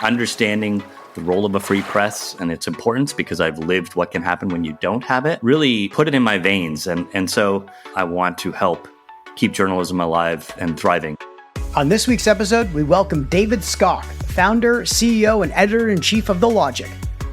Understanding the role of a free press and its importance, because I've lived what can happen when you don't have it, really put it in my veins. And so I want to help keep journalism alive and thriving. On this week's episode, we welcome David Skok, founder, CEO, and editor-in-chief of The Logic.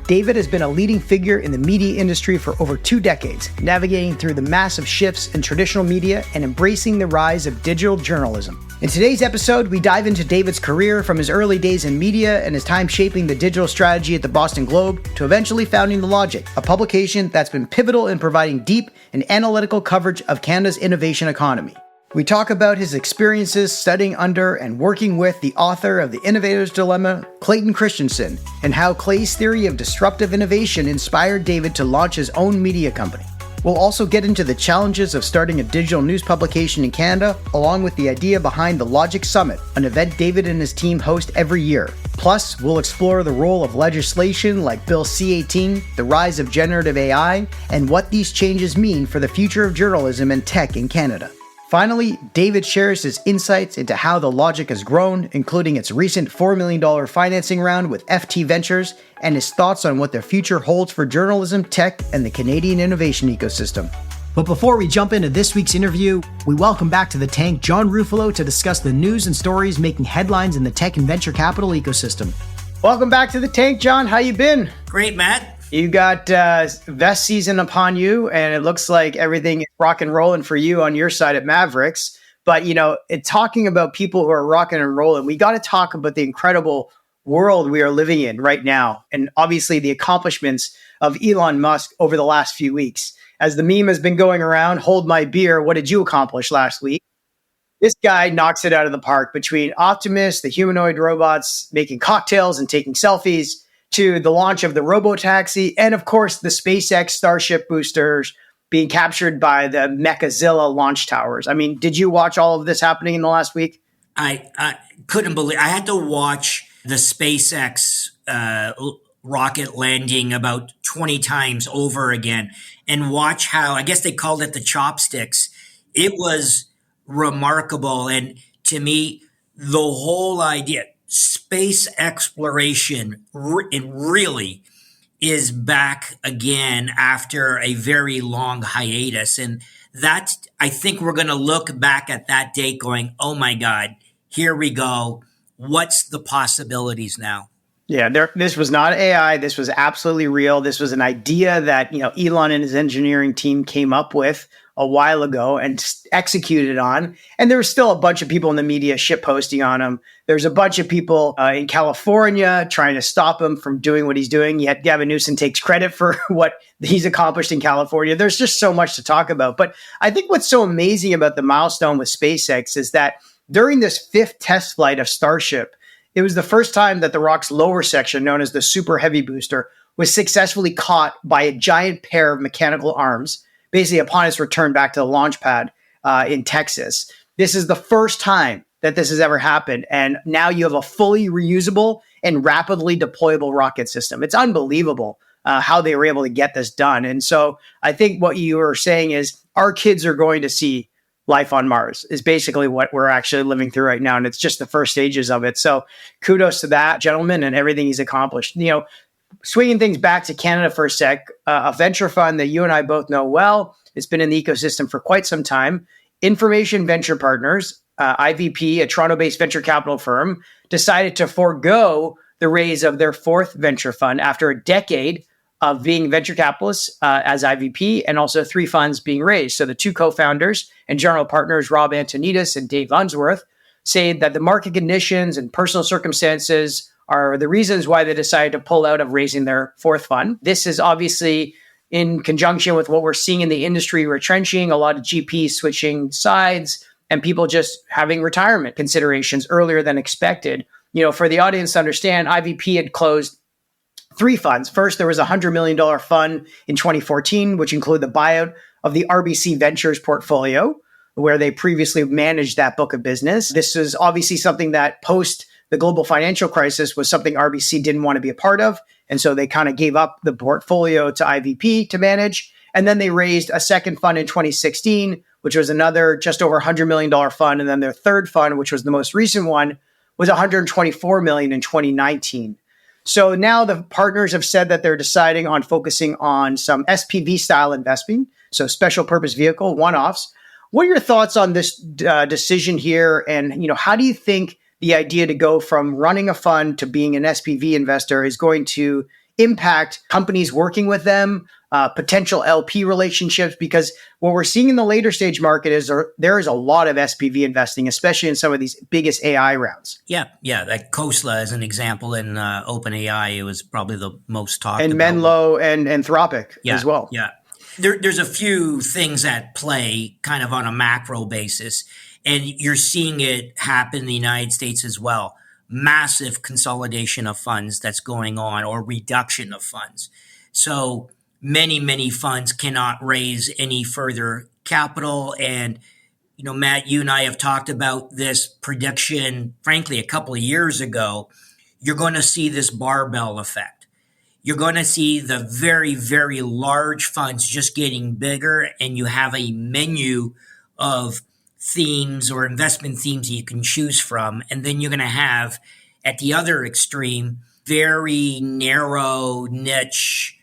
David has been a leading figure in the media industry for over 2 decades, navigating through the massive shifts in traditional media and embracing the rise of digital journalism. In today's episode, we dive into David's career from his early days in media and his time shaping the digital strategy at the Boston Globe to eventually founding The Logic, a publication that's been pivotal in providing deep and analytical coverage of Canada's innovation economy. We talk about his experiences studying under and working with the author of The Innovator's Dilemma, Clayton Christensen, and how Clay's theory of disruptive innovation inspired David to launch his own media company. We'll also get into the challenges of starting a digital news publication in Canada, along with the idea behind the Logic Summit, an event David and his team host every year. Plus, we'll explore the role of legislation like Bill C-18, the rise of generative AI, and what these changes mean for the future of journalism and tech in Canada. Finally, David shares his insights into how The Logic has grown, including its recent $4 million financing round with FT Ventures, and his thoughts on what the future holds for journalism, tech, and the Canadian innovation ecosystem. But before we jump into this week's interview, we welcome back to the tank John Ruffolo to discuss the news and stories making headlines in the tech and venture capital ecosystem. Welcome back to the tank, John. How you been? Great, Matt. You got vest season upon you, and it looks like everything is rock and rolling for you on your side at Mavericks. But, talking about people who are rocking and rolling, we got to talk about the incredible world we are living in right now. And obviously the accomplishments of Elon Musk over the last few weeks. As the meme has been going around, hold my beer, what did you accomplish last week? This guy knocks it out of the park between Optimus, the humanoid robots making cocktails and taking selfies, to the launch of the robotaxi, and of course the SpaceX Starship boosters being captured by the Mechazilla launch towers. I mean, did you watch all of this happening in the last week? I couldn't believe I had to watch the SpaceX rocket landing about 20 times over again and watch how, I guess they called it the chopsticks. It was remarkable. And to me, the whole idea, space exploration really is back again after a very long hiatus. And that, I think we're going to look back at that date going, oh my God, here we go. What's the possibilities now? Yeah, this was not AI. This was absolutely real. This was an idea that, Elon and his engineering team came up with a while ago and executed on. And there was still a bunch of people in the media shitposting on him. There's a bunch of people in California trying to stop him from doing what he's doing. Yet Gavin Newsom takes credit for what he's accomplished in California. There's just so much to talk about. But I think what's so amazing about the milestone with SpaceX is that during this 5th test flight of Starship, it was the first time that the rocket's lower section, known as the Super Heavy booster, was successfully caught by a giant pair of mechanical arms, basically upon its return back to the launch pad in Texas. This is the first time that this has ever happened. And now you have a fully reusable and rapidly deployable rocket system. It's unbelievable how they were able to get this done. And so I think what you were saying is our kids are going to see life on Mars is basically what we're actually living through right now. And it's just the first stages of it. So kudos to that gentleman and everything he's accomplished. Swinging things back to Canada for a sec, a venture fund that you and I both know well, it's been in the ecosystem for quite some time. Information Venture Partners, IVP, a Toronto-based venture capital firm, decided to forego the raise of their 4th venture fund after a decade of being venture capitalists as IVP, and also 3 funds being raised. So the 2 co-founders and general partners, Rob Antoniadis and Dave Unsworth, say that the market conditions and personal circumstances are the reasons why they decided to pull out of raising their 4th fund. This is obviously in conjunction with what we're seeing in the industry retrenching, a lot of GPs switching sides, and people just having retirement considerations earlier than expected. For the audience to understand, IVP had closed 3 funds. First, there was a $100 million fund in 2014, which included the buyout of the RBC Ventures portfolio, where they previously managed that book of business. This is obviously something that post the global financial crisis was something RBC didn't want to be a part of. And so they kind of gave up the portfolio to IVP to manage. And then they raised a second fund in 2016, which was another just over $100 million fund. And then their third fund, which was the most recent one, was 124 million in 2019. So now the partners have said that they're deciding on focusing on some SPV style investing, so special purpose vehicle one-offs. What are your thoughts on this decision here? And how do you think the idea to go from running a fund to being an SPV investor is going to impact companies working with them, potential LP relationships? Because what we're seeing in the later stage market is there is a lot of SPV investing, especially in some of these biggest AI rounds. Yeah. Like Khosla as an example in OpenAI, it was probably the most talked about. And Menlo and Anthropic as well. Yeah. There's a few things at play kind of on a macro basis, and you're seeing it happen in the United States as well. Massive consolidation of funds that's going on, or reduction of funds. So many funds cannot raise any further capital. And, Matt, you and I have talked about this prediction, frankly, a couple of years ago. You're going to see this barbell effect. You're going to see the very, very large funds just getting bigger, and you have a menu of themes or investment themes that you can choose from. And then you're going to have, at the other extreme, very narrow niche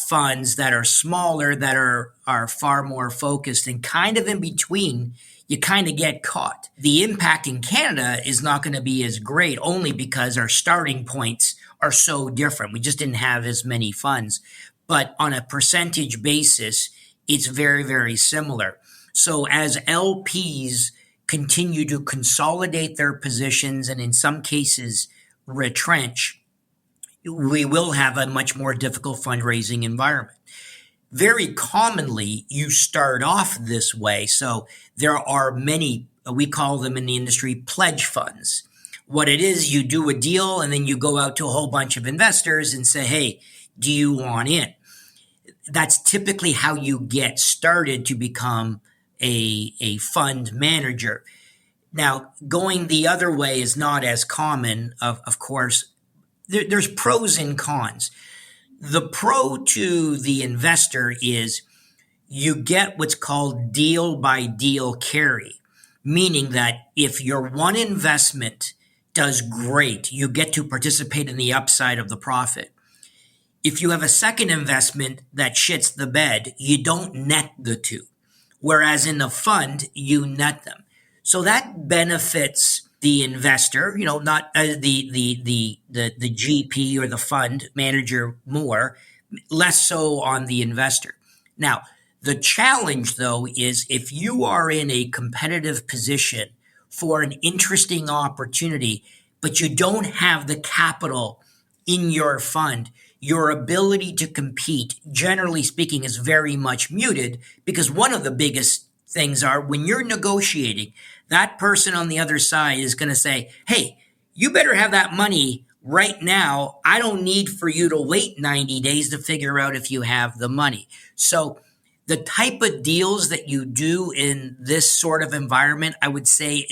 funds that are smaller, that are far more focused, and kind of in between, you kind of get caught. The impact in Canada is not going to be as great, only because our starting points are so different. We just didn't have as many funds. But on a percentage basis, it's very, very similar. So as LPs continue to consolidate their positions and in some cases retrench, we will have a much more difficult fundraising environment. Very commonly, you start off this way. So there are many, we call them in the industry, pledge funds. What it is, you do a deal and then you go out to a whole bunch of investors and say, hey, do you want in? That's typically how you get started to become a fund manager. Now, going the other way is not as common, of course. There's pros and cons. The pro to the investor is you get what's called deal by deal carry, meaning that if your one investment does great, you get to participate in the upside of the profit. If you have a second investment that shits the bed, you don't net the two. Whereas in the fund, you net them. So that benefits the investor, not the GP or the fund manager more, less so on the investor. Now, the challenge, though, is if you are in a competitive position for an interesting opportunity, but you don't have the capital in your fund, your ability to compete, generally speaking, is very much muted, because one of the biggest things are when you're negotiating, that person on the other side is going to say, hey, you better have that money right now. I don't need for you to wait 90 days to figure out if you have the money. So the type of deals that you do in this sort of environment, I would say,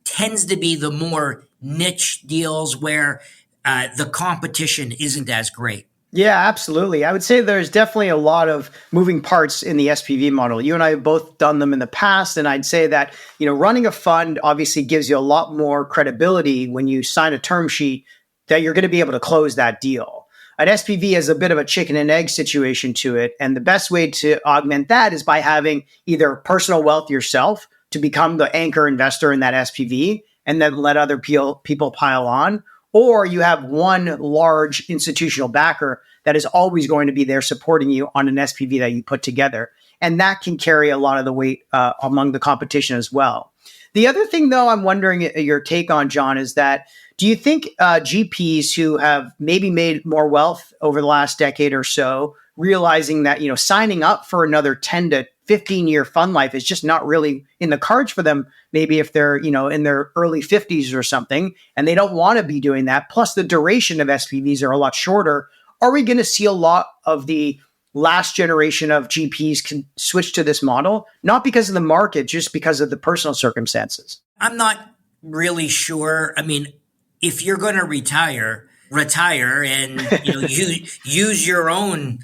tends to be the more niche deals where the competition isn't as great. Yeah, absolutely. I would say there's definitely a lot of moving parts in the SPV model. You and I have both done them in the past, and I'd say that, running a fund obviously gives you a lot more credibility when you sign a term sheet that you're going to be able to close that deal. An SPV has a bit of a chicken and egg situation to it, and the best way to augment that is by having either personal wealth yourself to become the anchor investor in that SPV and then let other people pile on, or you have one large institutional backer that is always going to be there supporting you on an SPV that you put together. And that can carry a lot of the weight among the competition as well. The other thing, though, I'm wondering your take on, John, is that do you think GPs who have maybe made more wealth over the last decade or so, realizing that, signing up for another 10 to 15-year fund life is just not really in the cards for them, maybe if they're, in their early 50s or something, and they don't want to be doing that. Plus, the duration of SPVs are a lot shorter. Are we going to see a lot of the last generation of GPs can switch to this model? Not because of the market, just because of the personal circumstances. I'm not really sure. I mean, if you're going to retire and you use your own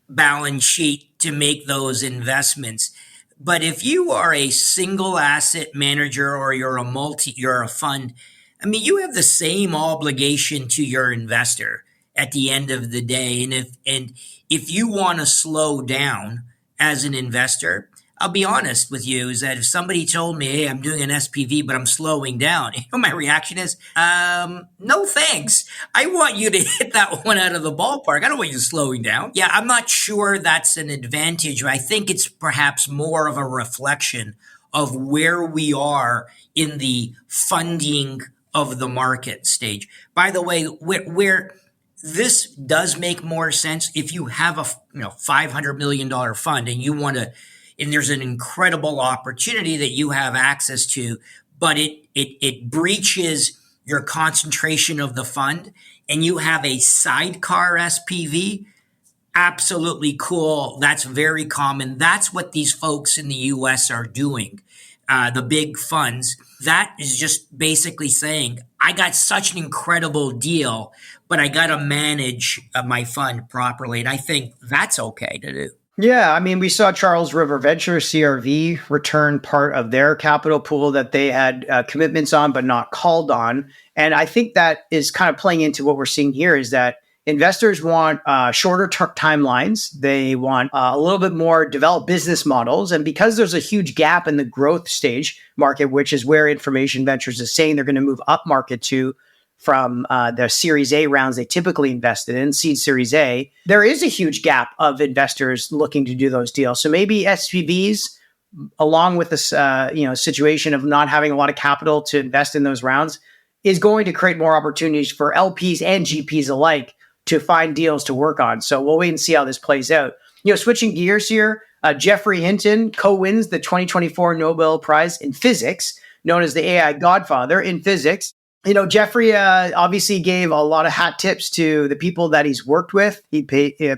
balance sheet to make those investments. But if you are a single asset manager or you're a fund, I mean, you have the same obligation to your investor at the end of the day. And if you want to slow down as an investor, I'll be honest with you, is that if somebody told me, hey, I'm doing an SPV, but I'm slowing down, my reaction is, no thanks. I want you to hit that one out of the ballpark. I don't want you slowing down. Yeah, I'm not sure that's an advantage. I think it's perhaps more of a reflection of where we are in the funding of the market stage. By the way, where this does make more sense if you have a $500 million fund and you want to, and there's an incredible opportunity that you have access to, but it breaches your concentration of the fund, and you have a sidecar SPV. Absolutely cool. That's very common. That's what these folks in the US are doing. The big funds, that is just basically saying, I got such an incredible deal, but I got to manage my fund properly. And I think that's okay to do. Yeah, I mean, we saw Charles River Ventures, CRV, return part of their capital pool that they had commitments on but not called on. And I think that is kind of playing into what we're seeing here is that investors want shorter timelines. They want a little bit more developed business models. And because there's a huge gap in the growth stage market, which is where Information Ventures is saying they're going to move up market to from the Series A rounds they typically invested in, seed Series A, there is a huge gap of investors looking to do those deals. So maybe SPVs, along with this situation of not having a lot of capital to invest in those rounds, is going to create more opportunities for LPs and GPs alike to find deals to work on. So we'll wait and see how this plays out. Switching gears here, Geoffrey Hinton co-wins the 2024 Nobel Prize in Physics, known as the AI Godfather in physics. Geoffrey obviously gave a lot of hat tips to the people that he's worked with. He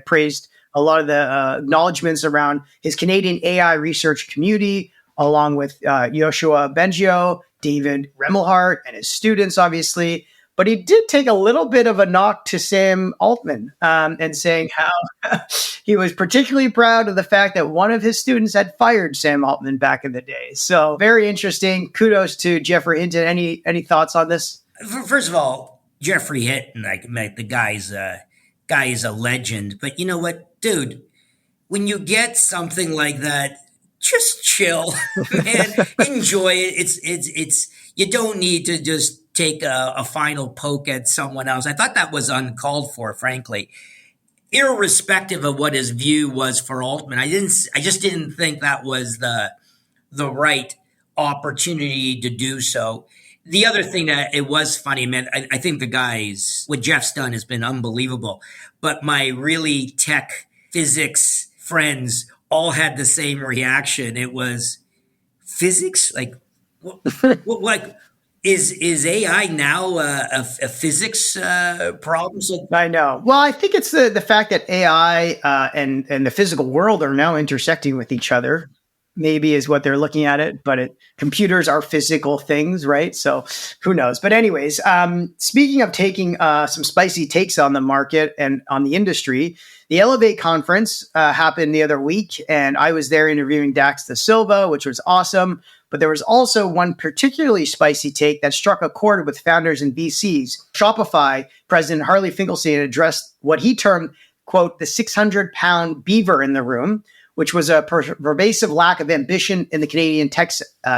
praised a lot of the acknowledgements around his Canadian AI research community, along with Yoshua Bengio, David Remelhart, and his students, obviously. But he did take a little bit of a knock to Sam Altman and saying how he was particularly proud of the fact that one of his students had fired Sam Altman back in the day. So very interesting. Kudos to Geoffrey Hinton. Any thoughts on this? First of all, Geoffrey Hinton, the guy is a legend. But you know what, dude? When you get something like that, just chill, man. Enjoy it. It's. You don't need to just take a final poke at someone else. I thought that was uncalled for, frankly. Irrespective of what his view was for Altman, I just didn't think that was the right opportunity to do so. The other thing that it was funny, man, I think what Jeff's done has been unbelievable. But my really tech physics friends all had the same reaction. It was physics? Like, what is AI now a physics problem? I know. Well, I think it's the fact that AI and the physical world are now intersecting with each other. Maybe is what they're looking at it, but computers are physical things, right? So who knows? But anyways, speaking of taking some spicy takes on the market and on the industry, the Elevate conference happened the other week, and I was there interviewing Dax da Silva, which was awesome. But there was also one particularly spicy take that struck a chord with founders and VCs. Shopify President Harley Finkelstein addressed what he termed, quote, the 600-pound beaver in the room, which was a pervasive lack of ambition in the Canadian tech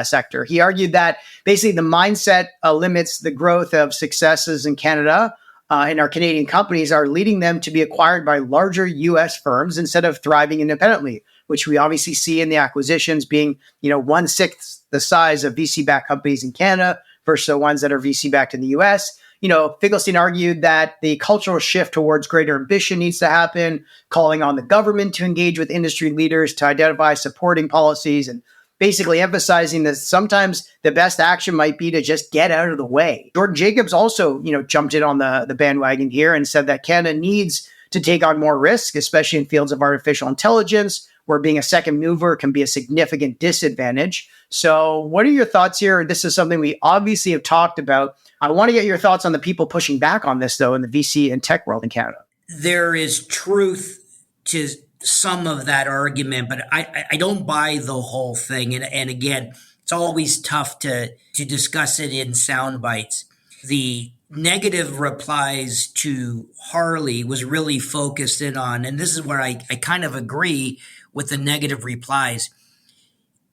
sector. He argued that basically the mindset limits the growth of successes in Canada, and our Canadian companies are leading them to be acquired by larger U.S. firms instead of thriving independently, which we obviously see in the acquisitions being, 1/6 the size of VC-backed companies in Canada versus the ones that are VC-backed in the U.S. Finkelstein argued that the cultural shift towards greater ambition needs to happen, calling on the government to engage with industry leaders to identify supporting policies, and basically emphasizing that sometimes the best action might be to just get out of the way. Jordan Jacobs also, jumped in on the bandwagon here and said that Canada needs to take on more risk, especially in fields of artificial intelligence, where being a second mover can be a significant disadvantage. So what are your thoughts here? This is something we obviously have talked about. I want to get your thoughts on the people pushing back on this, though, in the VC and tech world in Canada. There is truth to some of that argument, but I don't buy the whole thing. And again, it's always tough to discuss it in sound bites. the negative replies to Harley was really focused in on, and this is where I kind of agree with the negative replies.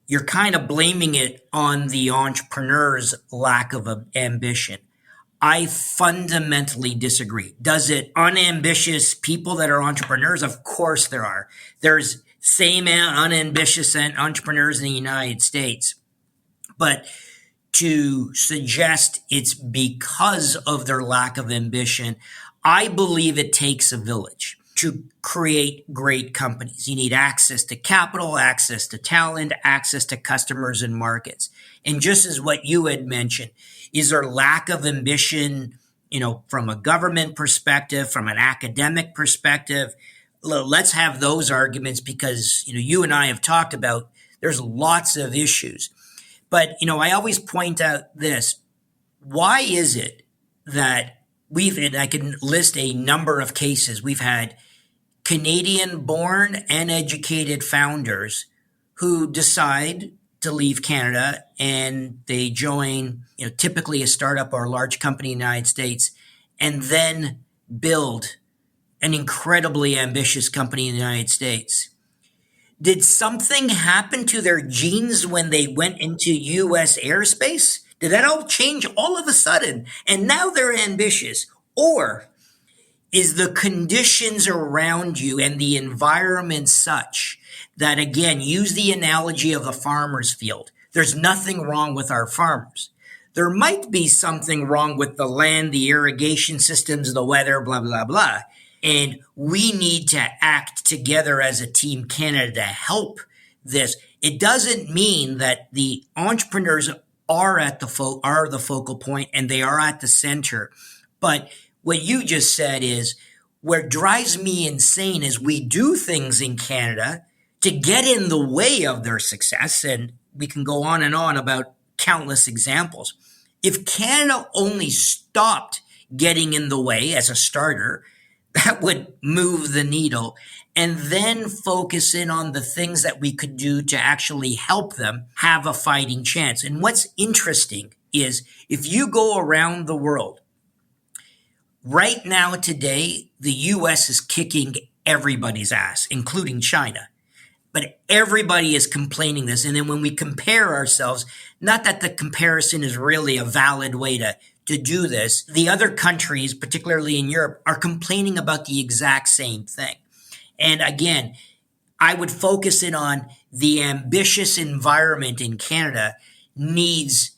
You're kind of blaming it on the entrepreneur's lack of ambition. I fundamentally disagree. Does it unambitious people that are entrepreneurs? Of course there are. There's same unambitious entrepreneurs in the United States. But to suggest it's because of their lack of ambition, I believe it takes a village to create great companies. You need access to capital, access to talent, access to customers and markets. And just as what you had mentioned, is there lack of ambition, from a government perspective, from an academic perspective? Let's have those arguments because, you and I have talked about there's lots of issues. But, I always point out this. Why is it that and I can list a number of cases, we've had Canadian-born and educated founders who decide to leave Canada and they join, typically a startup or a large company in the United States, and then build an incredibly ambitious company in the United States. Did something happen to their genes when they went into U.S. airspace? Did that all change all of a sudden? And now they're ambitious? Or is the conditions around you and the environment such that, again, use the analogy of the farmer's field. There's nothing wrong with our farmers. There might be something wrong with the land, the irrigation systems, the weather, blah, blah, blah. And we need to act together as a Team Canada to help this. It doesn't mean that the entrepreneurs are the focal point and they are at the center. But what you just said is what drives me insane is we do things in Canada to get in the way of their success. And we can go on and on about countless examples. If Canada only stopped getting in the way as a starter, that would move the needle, and then focus in on the things that we could do to actually help them have a fighting chance. And what's interesting is if you go around the world, right now today, the U.S. is kicking everybody's ass, including China. But everybody is complaining this. And then when we compare ourselves, not that the comparison is really a valid way to do this, the other countries, particularly in Europe, are complaining about the exact same thing. And again, I would focus in on the ambitious environment in Canada needs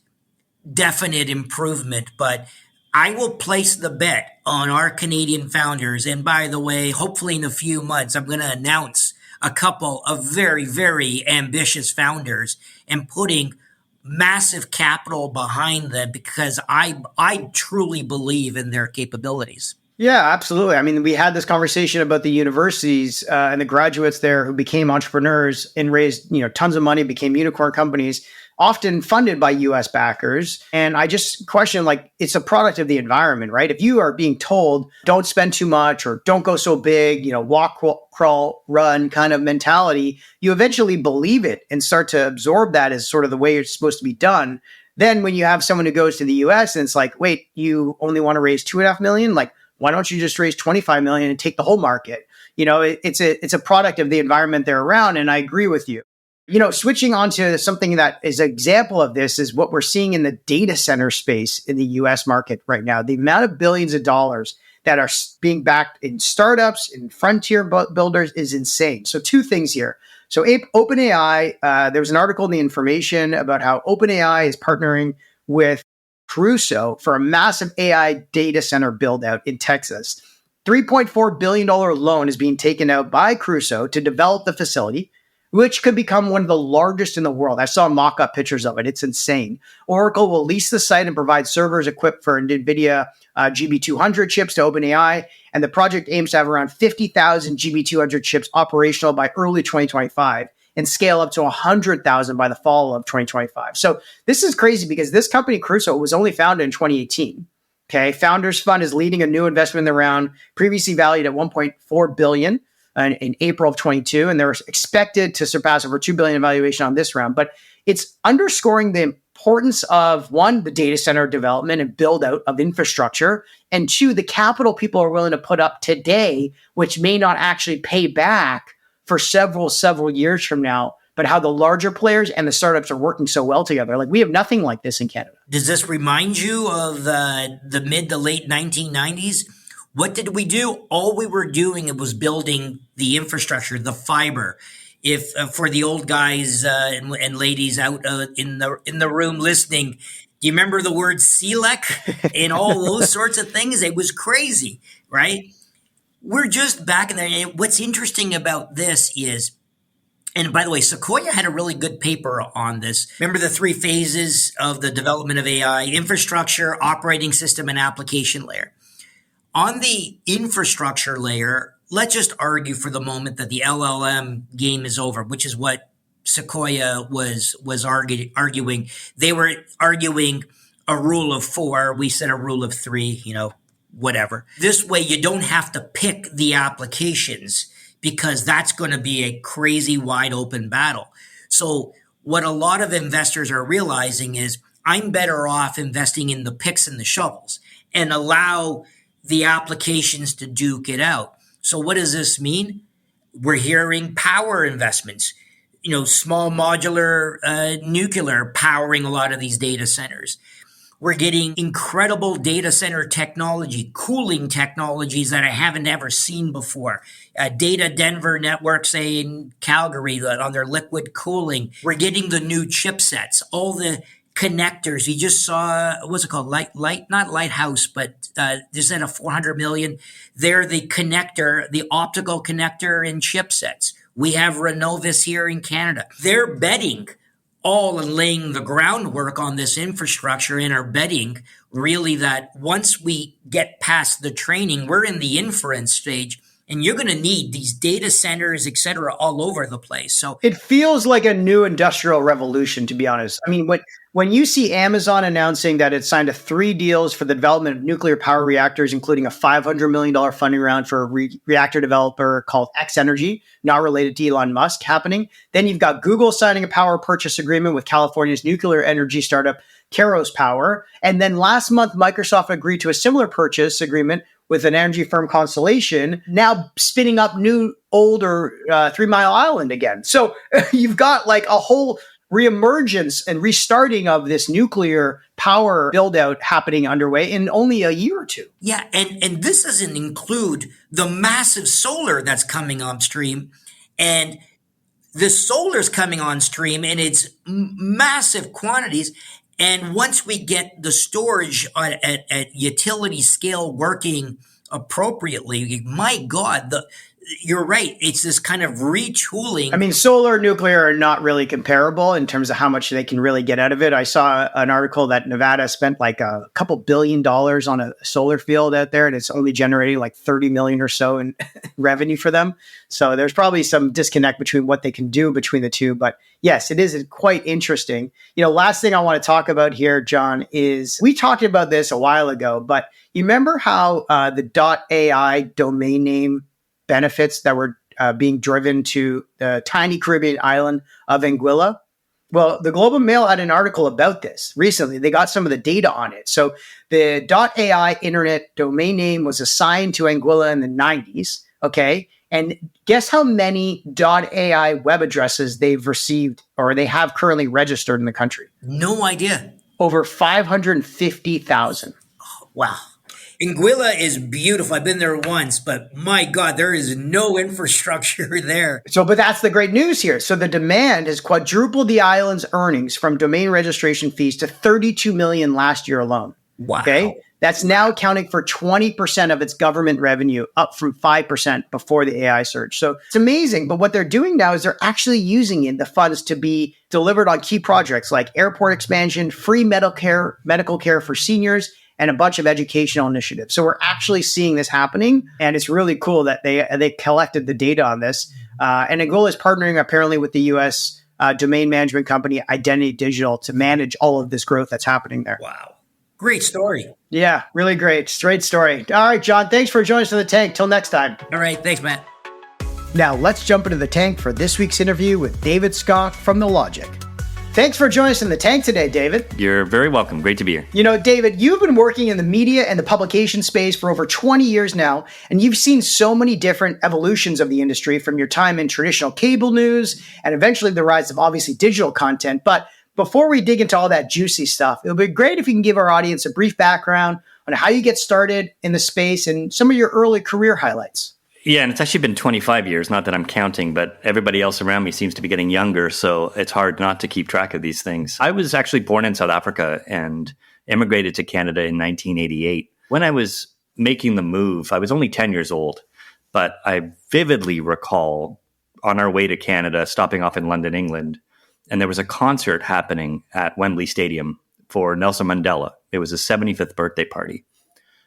definite improvement, but I will place the bet on our Canadian founders. And by the way, hopefully in a few months, I'm going to announce a couple of very, very ambitious founders and putting massive capital behind them because I truly believe in their capabilities. Yeah, absolutely. I mean, we had this conversation about the universities and the graduates there who became entrepreneurs and raised, tons of money, became unicorn companies, often funded by US backers. And I just question, it's a product of the environment, right? If you are being told, don't spend too much or don't go so big, walk, crawl, run kind of mentality, you eventually believe it and start to absorb that as sort of the way it's supposed to be done. Then when you have someone who goes to the US and it's like, wait, you only want to raise $2.5 million? Why don't you just raise 25 million and take the whole market? It's a product of the environment they're around. And I agree with you. Switching on to something that is an example of this is what we're seeing in the data center space in the US market right now. The amount of billions of dollars that are being backed in startups and frontier builders is insane. So two things here. So OpenAI, there was an article in The Information about how OpenAI is partnering with Crusoe for a massive AI data center build out in Texas. $3.4 billion loan is being taken out by Crusoe to develop the facility, which could become one of the largest in the world. I saw mock-up pictures of it. It's insane. Oracle will lease the site and provide servers equipped for NVIDIA GB200 chips to OpenAI, and the project aims to have around 50,000 GB200 chips operational by early 2025 and scale up to 100,000 by the fall of 2025. So this is crazy because this company, Crusoe, was only founded in 2018. Okay, Founders Fund is leading a new investment in the round, previously valued at $1.4 billion in April of 22, and they're expected to surpass over $2 billion in valuation on this round. But it's underscoring the importance of, one, the data center development and build out of infrastructure, and two, the capital people are willing to put up today, which may not actually pay back for several years from now, but how the larger players and the startups are working so well together. Like, we have nothing like this in Canada. Does this remind you of the mid to late 1990s? What did we do? All we were doing was building the infrastructure, the fiber. If for the old guys and ladies out in the room listening, do you remember the word CLEC and all those sorts of things? It was crazy, right? We're just back in there. And what's interesting about this is, and by the way, Sequoia had a really good paper on this. Remember the 3 phases of the development of AI: infrastructure, operating system, and application layer. On the infrastructure layer, let's just argue for the moment that the LLM game is over, which is what Sequoia was arguing. They were arguing a rule of 4. We said a rule of 3, whatever. This way, you don't have to pick the applications, because that's going to be a crazy wide open battle. So what a lot of investors are realizing is, I'm better off investing in the picks and the shovels and allow the applications to duke it out. So what does this mean? We're hearing power investments, small modular nuclear powering a lot of these data centers. We're getting incredible data center technology, cooling technologies that I haven't ever seen before. Data Denver network, say in Calgary, on their liquid cooling. We're getting the new chipsets, all the connectors. You just saw, what's it called? Not Lighthouse, but there's a $400 million. They're the connector, the optical connector in chipsets. We have Renovis here in Canada. They're betting all and laying the groundwork on this infrastructure, and are betting really that once we get past the training, we're in the inference stage, and you're going to need these data centers, et cetera, all over the place. So it feels like a new industrial revolution, to be honest. I mean, when you see Amazon announcing that it signed 3 deals for the development of nuclear power reactors, including a $500 million funding round for a reactor developer called X Energy, not related to Elon Musk, happening. Then you've got Google signing a power purchase agreement with California's nuclear energy startup, Kairos Power. And then last month, Microsoft agreed to a similar purchase agreement with an energy firm, Constellation, now spinning up new, older 3 Mile Island again. So you've got like a whole reemergence and restarting of this nuclear power build out happening underway in only a year or two. Yeah, and this doesn't include the massive solar that's coming on stream. And the solar's coming on stream in its massive quantities. And once we get the storage at utility scale working appropriately, my God, you're right. It's this kind of retooling. I mean, solar and nuclear are not really comparable in terms of how much they can really get out of it. I saw an article that Nevada spent like a couple $1 billion on a solar field out there, and it's only generating like 30 million or so in revenue for them. So there's probably some disconnect between what they can do between the two. But yes, it is quite interesting. Last thing I want to talk about here, John, is we talked about this a while ago, but you remember how the .ai domain name benefits that were being driven to the tiny Caribbean island of Anguilla? Well, the Globe and Mail had an article about this recently. They got some of the data on it. So the .ai internet domain name was assigned to Anguilla in the 90s, okay? And guess how many .ai web addresses they've received or they have currently registered in the country? No idea. Over 550,000. Wow. Anguilla is beautiful. I've been there once, but my God, there is no infrastructure there. But that's the great news here. So the demand has quadrupled the island's earnings from domain registration fees to 32 million last year alone. Wow. Okay. That's now accounting for 20% of its government revenue, up from 5% before the AI surge. So it's amazing. But what they're doing now is they're actually using the funds to be delivered on key projects like airport expansion, free medical care for seniors, and a bunch of educational initiatives. So we're actually seeing this happening, and it's really cool that they collected the data on this. And Anguilla is partnering apparently with the U.S. Domain management company Identity Digital to manage all of this growth that's happening there. Wow. Great story. Yeah, really great. Straight story. All right, John, thanks for joining us in the tank. Till next time. All right. Thanks, Matt. Now let's jump into the tank for this week's interview with David Skok from The Logic. Thanks for joining us in the tank today, David. You're very welcome. Great to be here. You know, David, you've been working in the media and the publication space for over 20 years now, and you've seen so many different evolutions of the industry from your time in traditional cable news and eventually the rise of obviously digital content. But before we dig into all that juicy stuff, it would be great if you can give our audience a brief background on how you get started in the space and some of your early career highlights. Yeah, and it's actually been 25 years, not that I'm counting, but everybody else around me seems to be getting younger, so it's hard not to keep track of these things. I was actually born in South Africa and immigrated to Canada in 1988. When I was making the move, I was only 10 years old, but I vividly recall on our way to Canada, stopping off in London, England, and there was a concert happening at Wembley Stadium for Nelson Mandela. It was his 75th birthday party.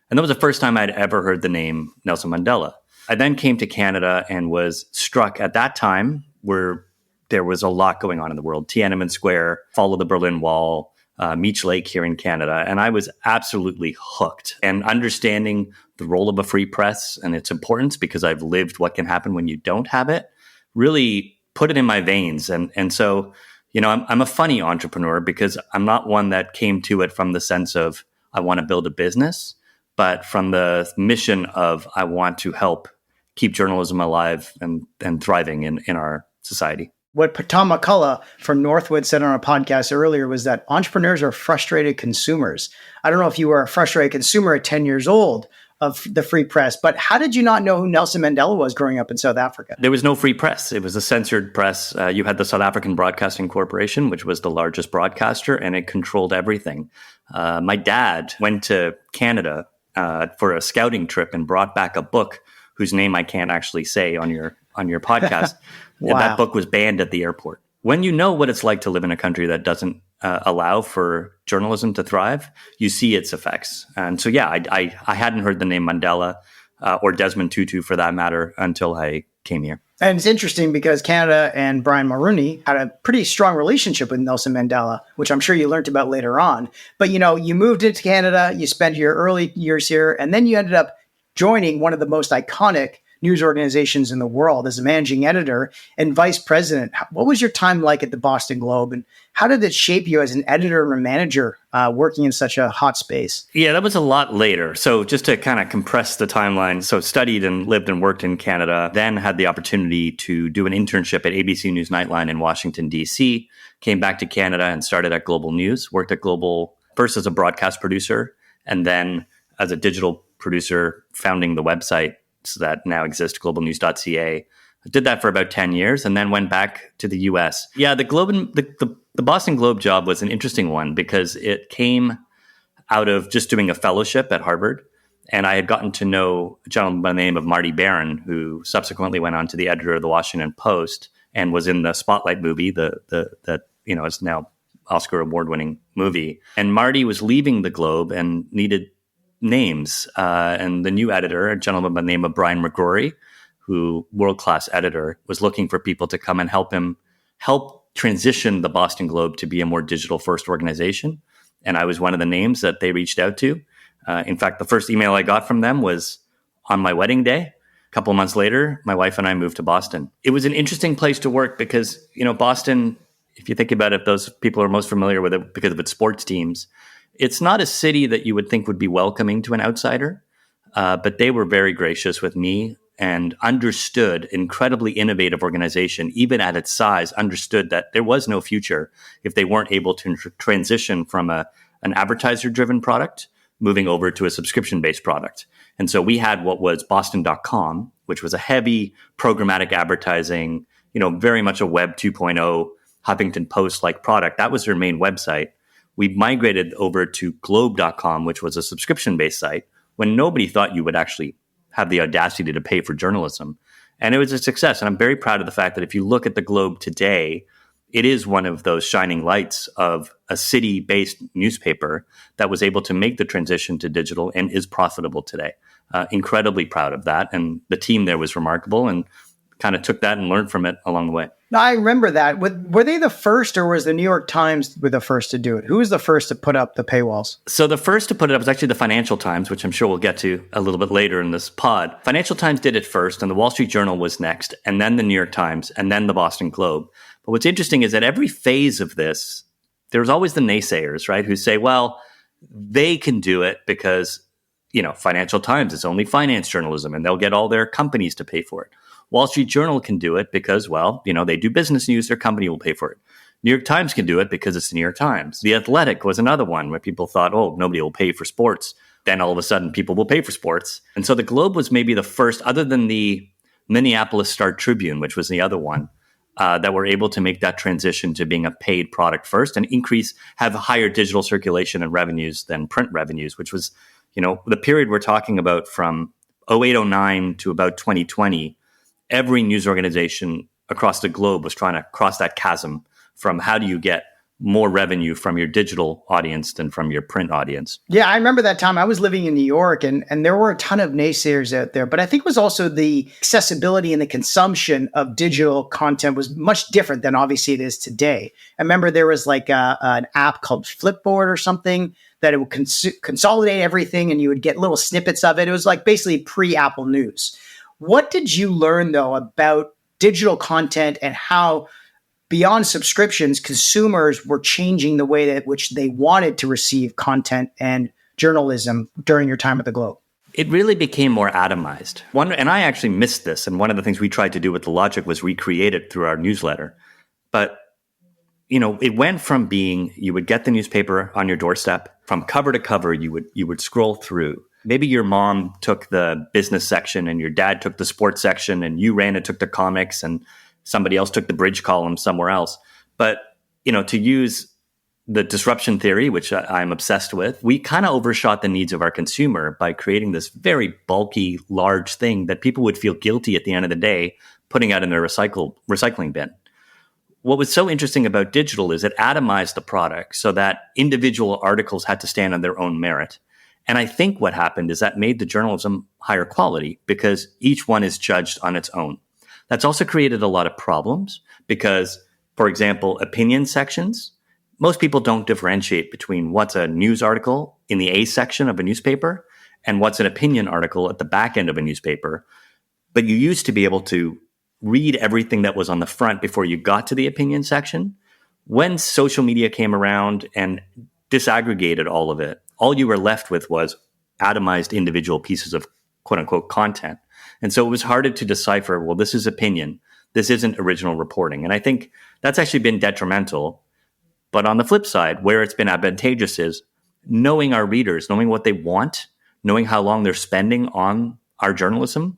And that was the first time I'd ever heard the name Nelson Mandela. I then came to Canada and was struck at that time where there was a lot going on in the world. Tiananmen Square, fall of the Berlin Wall, Meech Lake here in Canada. And I was absolutely hooked. And understanding the role of a free press and its importance, because I've lived what can happen when you don't have it, really put it in my veins. And so, you know, I'm a funny entrepreneur because I'm not one that came to it from the sense of I want to build a business, but from the mission of I want to help keep journalism alive and thriving in our society. What Tom McCullough from Northwood said on our podcast earlier was that entrepreneurs are frustrated consumers. I don't know if you were a frustrated consumer at 10 years old of the free press, but how did you not know who Nelson Mandela was growing up in South Africa? There was no free press. It was a censored press. You had the South African Broadcasting Corporation, which was the largest broadcaster, and it controlled everything. My dad went to Canada for a scouting trip and brought back a book whose name I can't actually say on your podcast. Wow. That book was banned at the airport. When you know what it's like to live in a country that doesn't allow for journalism to thrive, you see its effects. And so, yeah, I hadn't heard the name Mandela or Desmond Tutu for that matter until I came here. And it's interesting because Canada and Brian Mulroney had a pretty strong relationship with Nelson Mandela, which I'm sure you learned about later on. But, you know, you moved into Canada, you spent your early years here, and then you ended up joining one of the most iconic news organizations in the world as a managing editor and vice president. What was your time like at the Boston Globe, and how did it shape you as an editor or a manager working in such a hot space? Yeah, that was a lot later. So just to kind of compress the timeline, so studied and lived and worked in Canada, then had the opportunity to do an internship at ABC News Nightline in Washington, D.C., came back to Canada and started at Global News, worked at Global first as a broadcast producer and then as a digital producer, founding the website that now exists, Globalnews.ca. I did that for about 10 years and then went back to the US. Yeah, the Boston Globe job was an interesting one because it came out of just doing a fellowship at Harvard. And I had gotten to know a gentleman by the name of Marty Baron, who subsequently went on to the editor of the Washington Post and was in the Spotlight movie, that is now Oscar award-winning movie. And Marty was leaving the Globe and needed names. And the new editor, a gentleman by the name of Brian McGrory, who world-class editor, was looking for people to come and help transition the Boston Globe to be a more digital-first organization. And I was one of the names that they reached out to. In fact, the first email I got from them was on my wedding day. A couple of months later, my wife and I moved to Boston. It was an interesting place to work because, Boston, if you think about it, those people are most familiar with it because of its sports teams. It's not a city that you would think would be welcoming to an outsider, but they were very gracious with me and understood, incredibly innovative organization, even at its size, understood that there was no future if they weren't able to transition from an advertiser-driven product moving over to a subscription-based product. And so we had what was Boston.com, which was a heavy programmatic advertising, very much a Web 2.0 Huffington Post-like product. That was their main website. We migrated over to Globe.com, which was a subscription-based site, when nobody thought you would actually have the audacity to pay for journalism. And it was a success. And I'm very proud of the fact that if you look at the Globe today, it is one of those shining lights of a city-based newspaper that was able to make the transition to digital and is profitable today. Incredibly proud of that. And the team there was remarkable and kind of took that and learned from it along the way. Now, I remember that. Were they the first, or was the New York Times the first to do it? Who was the first to put up the paywalls? So the first to put it up was actually the Financial Times, which I'm sure we'll get to a little bit later in this pod. Financial Times did it first, and the Wall Street Journal was next, and then the New York Times, and then the Boston Globe. But what's interesting is that every phase of this, there's always the naysayers, right? Who say, well, they can do it because, Financial Times is only finance journalism and they'll get all their companies to pay for it. Wall Street Journal can do it because, well, they do business news, their company will pay for it. New York Times can do it because it's the New York Times. The Athletic was another one where people thought, oh, nobody will pay for sports. Then all of a sudden people will pay for sports. And so the Globe was maybe the first, other than the Minneapolis Star Tribune, which was the other one, that were able to make that transition to being a paid product first and have higher digital circulation and revenues than print revenues, which was, the period we're talking about from 0809 to about 2020. Every news organization across the globe was trying to cross that chasm from how do you get more revenue from your digital audience than from your print audience. Yeah, I remember that time. I was living in New York and there were a ton of naysayers out there, but I think it was also the accessibility and the consumption of digital content was much different than obviously it is today. I remember there was like an app called Flipboard or something that it would consolidate everything and you would get little snippets of it. It was like basically pre-Apple News. What did you learn though about digital content and how beyond subscriptions, consumers were changing the way that which they wanted to receive content and journalism during your time at the Globe? It really became more atomized. And I actually missed this. And one of the things we tried to do with The Logic was recreate it through our newsletter. But, it went from being, you would get the newspaper on your doorstep. From cover to cover, you would scroll through. Maybe your mom took the business section and your dad took the sports section and you ran and took the comics and somebody else took the bridge column somewhere else. But, to use the disruption theory, which I'm obsessed with, we kind of overshot the needs of our consumer by creating this very bulky, large thing that people would feel guilty at the end of the day putting out in their recycling bin. What was so interesting about digital is it atomized the product so that individual articles had to stand on their own merit. And I think what happened is that made the journalism higher quality because each one is judged on its own. That's also created a lot of problems because, for example, opinion sections, most people don't differentiate between what's a news article in the A section of a newspaper and what's an opinion article at the back end of a newspaper. But you used to be able to read everything that was on the front before you got to the opinion section. When social media came around and disaggregated all of it, all you were left with was atomized individual pieces of quote unquote content. And so it was harder to decipher, well, this is opinion. This isn't original reporting. And I think that's actually been detrimental. But on the flip side, where it's been advantageous is knowing our readers, knowing what they want, knowing how long they're spending on our journalism.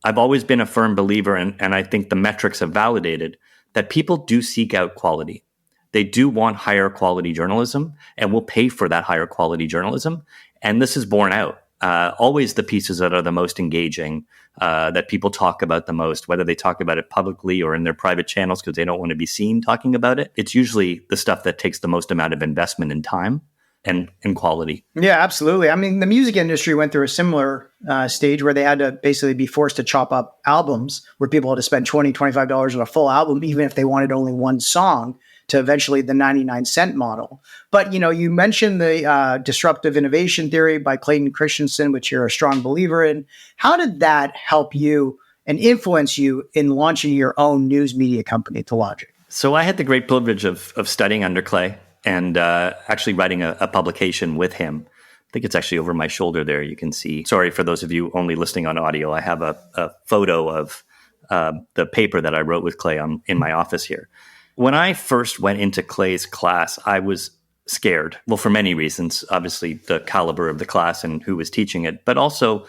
I've always been a firm believer, and I think the metrics have validated, that people do seek out quality. They do want higher quality journalism and will pay for that higher quality journalism. And this is borne out. Always the pieces that are the most engaging, that people talk about the most, whether they talk about it publicly or in their private channels because they don't want to be seen talking about it. It's usually the stuff that takes the most amount of investment in time and quality. Yeah, absolutely. I mean, the music industry went through a similar stage where they had to basically be forced to chop up albums where people had to spend $20, $25 on a full album, even if they wanted only one song, to eventually the 99-cent model. But, you mentioned the disruptive innovation theory by Clayton Christensen, which you're a strong believer in. How did that help you and influence you in launching your own news media company, The Logic? So I had the great privilege of studying under Clay and actually writing a publication with him. I think it's actually over my shoulder there. You can see. Sorry for those of you only listening on audio. I have a photo of the paper that I wrote with Clay in my office here. When I first went into Clay's class, I was scared. Well, for many reasons, obviously the caliber of the class and who was teaching it, but also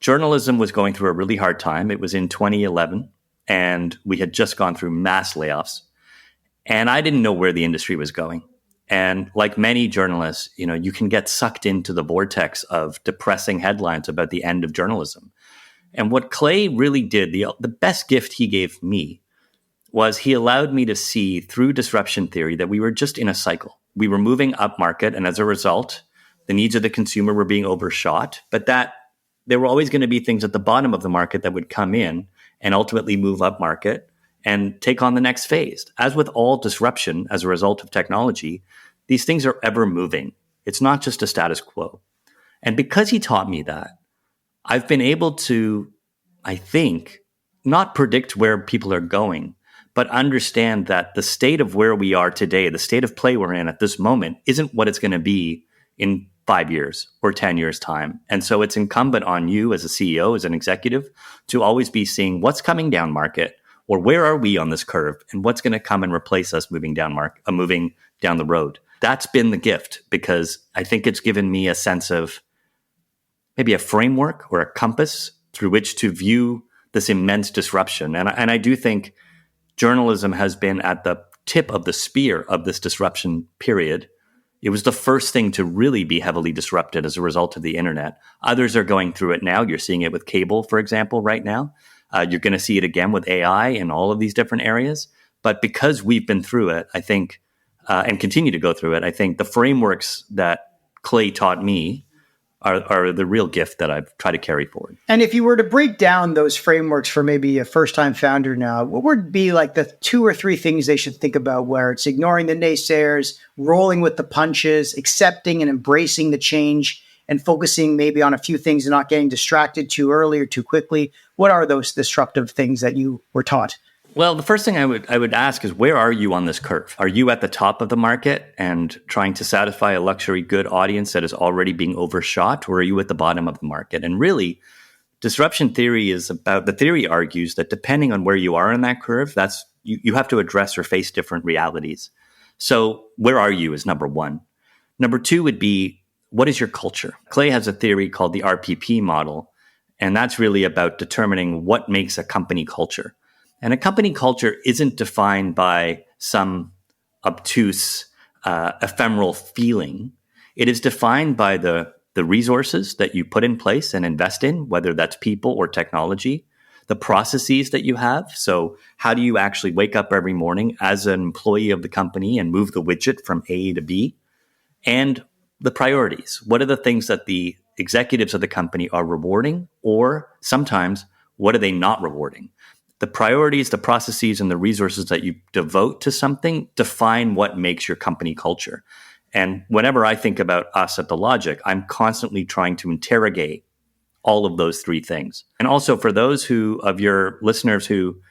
journalism was going through a really hard time. It was in 2011 and we had just gone through mass layoffs and I didn't know where the industry was going. And like many journalists, you can get sucked into the vortex of depressing headlines about the end of journalism. And what Clay really did, the best gift he gave me was he allowed me to see through disruption theory that we were just in a cycle. We were moving up market, and as a result, the needs of the consumer were being overshot, but that there were always going to be things at the bottom of the market that would come in and ultimately move up market and take on the next phase. As with all disruption as a result of technology, these things are ever moving. It's not just a status quo. And because he taught me that, I've been able to, I think, not predict where people are going, but understand that the state of where we are today, the state of play we're in at this moment, isn't what it's going to be in 5 years or 10 years' time. And so it's incumbent on you as a CEO, as an executive, to always be seeing what's coming down market, or where are we on this curve, and what's going to come and replace us moving down the road. That's been the gift, because I think it's given me a sense of maybe a framework or a compass through which to view this immense disruption. And I do think journalism has been at the tip of the spear of this disruption period. It was the first thing to really be heavily disrupted as a result of the internet. Others are going through it now. You're seeing it with cable, for example, right now. You're going to see it again with AI in all of these different areas. But because we've been through it, I think, and continue to go through it, I think the frameworks that Clay taught me are the real gift that I've tried to carry forward. And if you were to break down those frameworks for maybe a first-time founder now, what would be like the 2 or 3 things they should think about, where it's ignoring the naysayers, rolling with the punches, accepting and embracing the change, and focusing maybe on a few things and not getting distracted too early or too quickly? What are those disruptive things that you were taught? Well, the first thing I would ask is, where are you on this curve? Are you at the top of the market and trying to satisfy a luxury good audience that is already being overshot, or are you at the bottom of the market? And really, disruption theory the theory argues that depending on where you are in that curve, you have to address or face different realities. So where are you is number one. Number two would be, what is your culture? Clay has a theory called the RPP model, and that's really about determining what makes a company culture. And a company culture isn't defined by some obtuse, ephemeral feeling. It is defined by the resources that you put in place and invest in, whether that's people or technology, the processes that you have. So how do you actually wake up every morning as an employee of the company and move the widget from A to B? And the priorities. What are the things that the executives of the company are rewarding, or sometimes what are they not rewarding? The priorities, the processes, and the resources that you devote to something define what makes your company culture. And whenever I think about us at The Logic, I'm constantly trying to interrogate all of those 3 things. And also for those of your listeners who,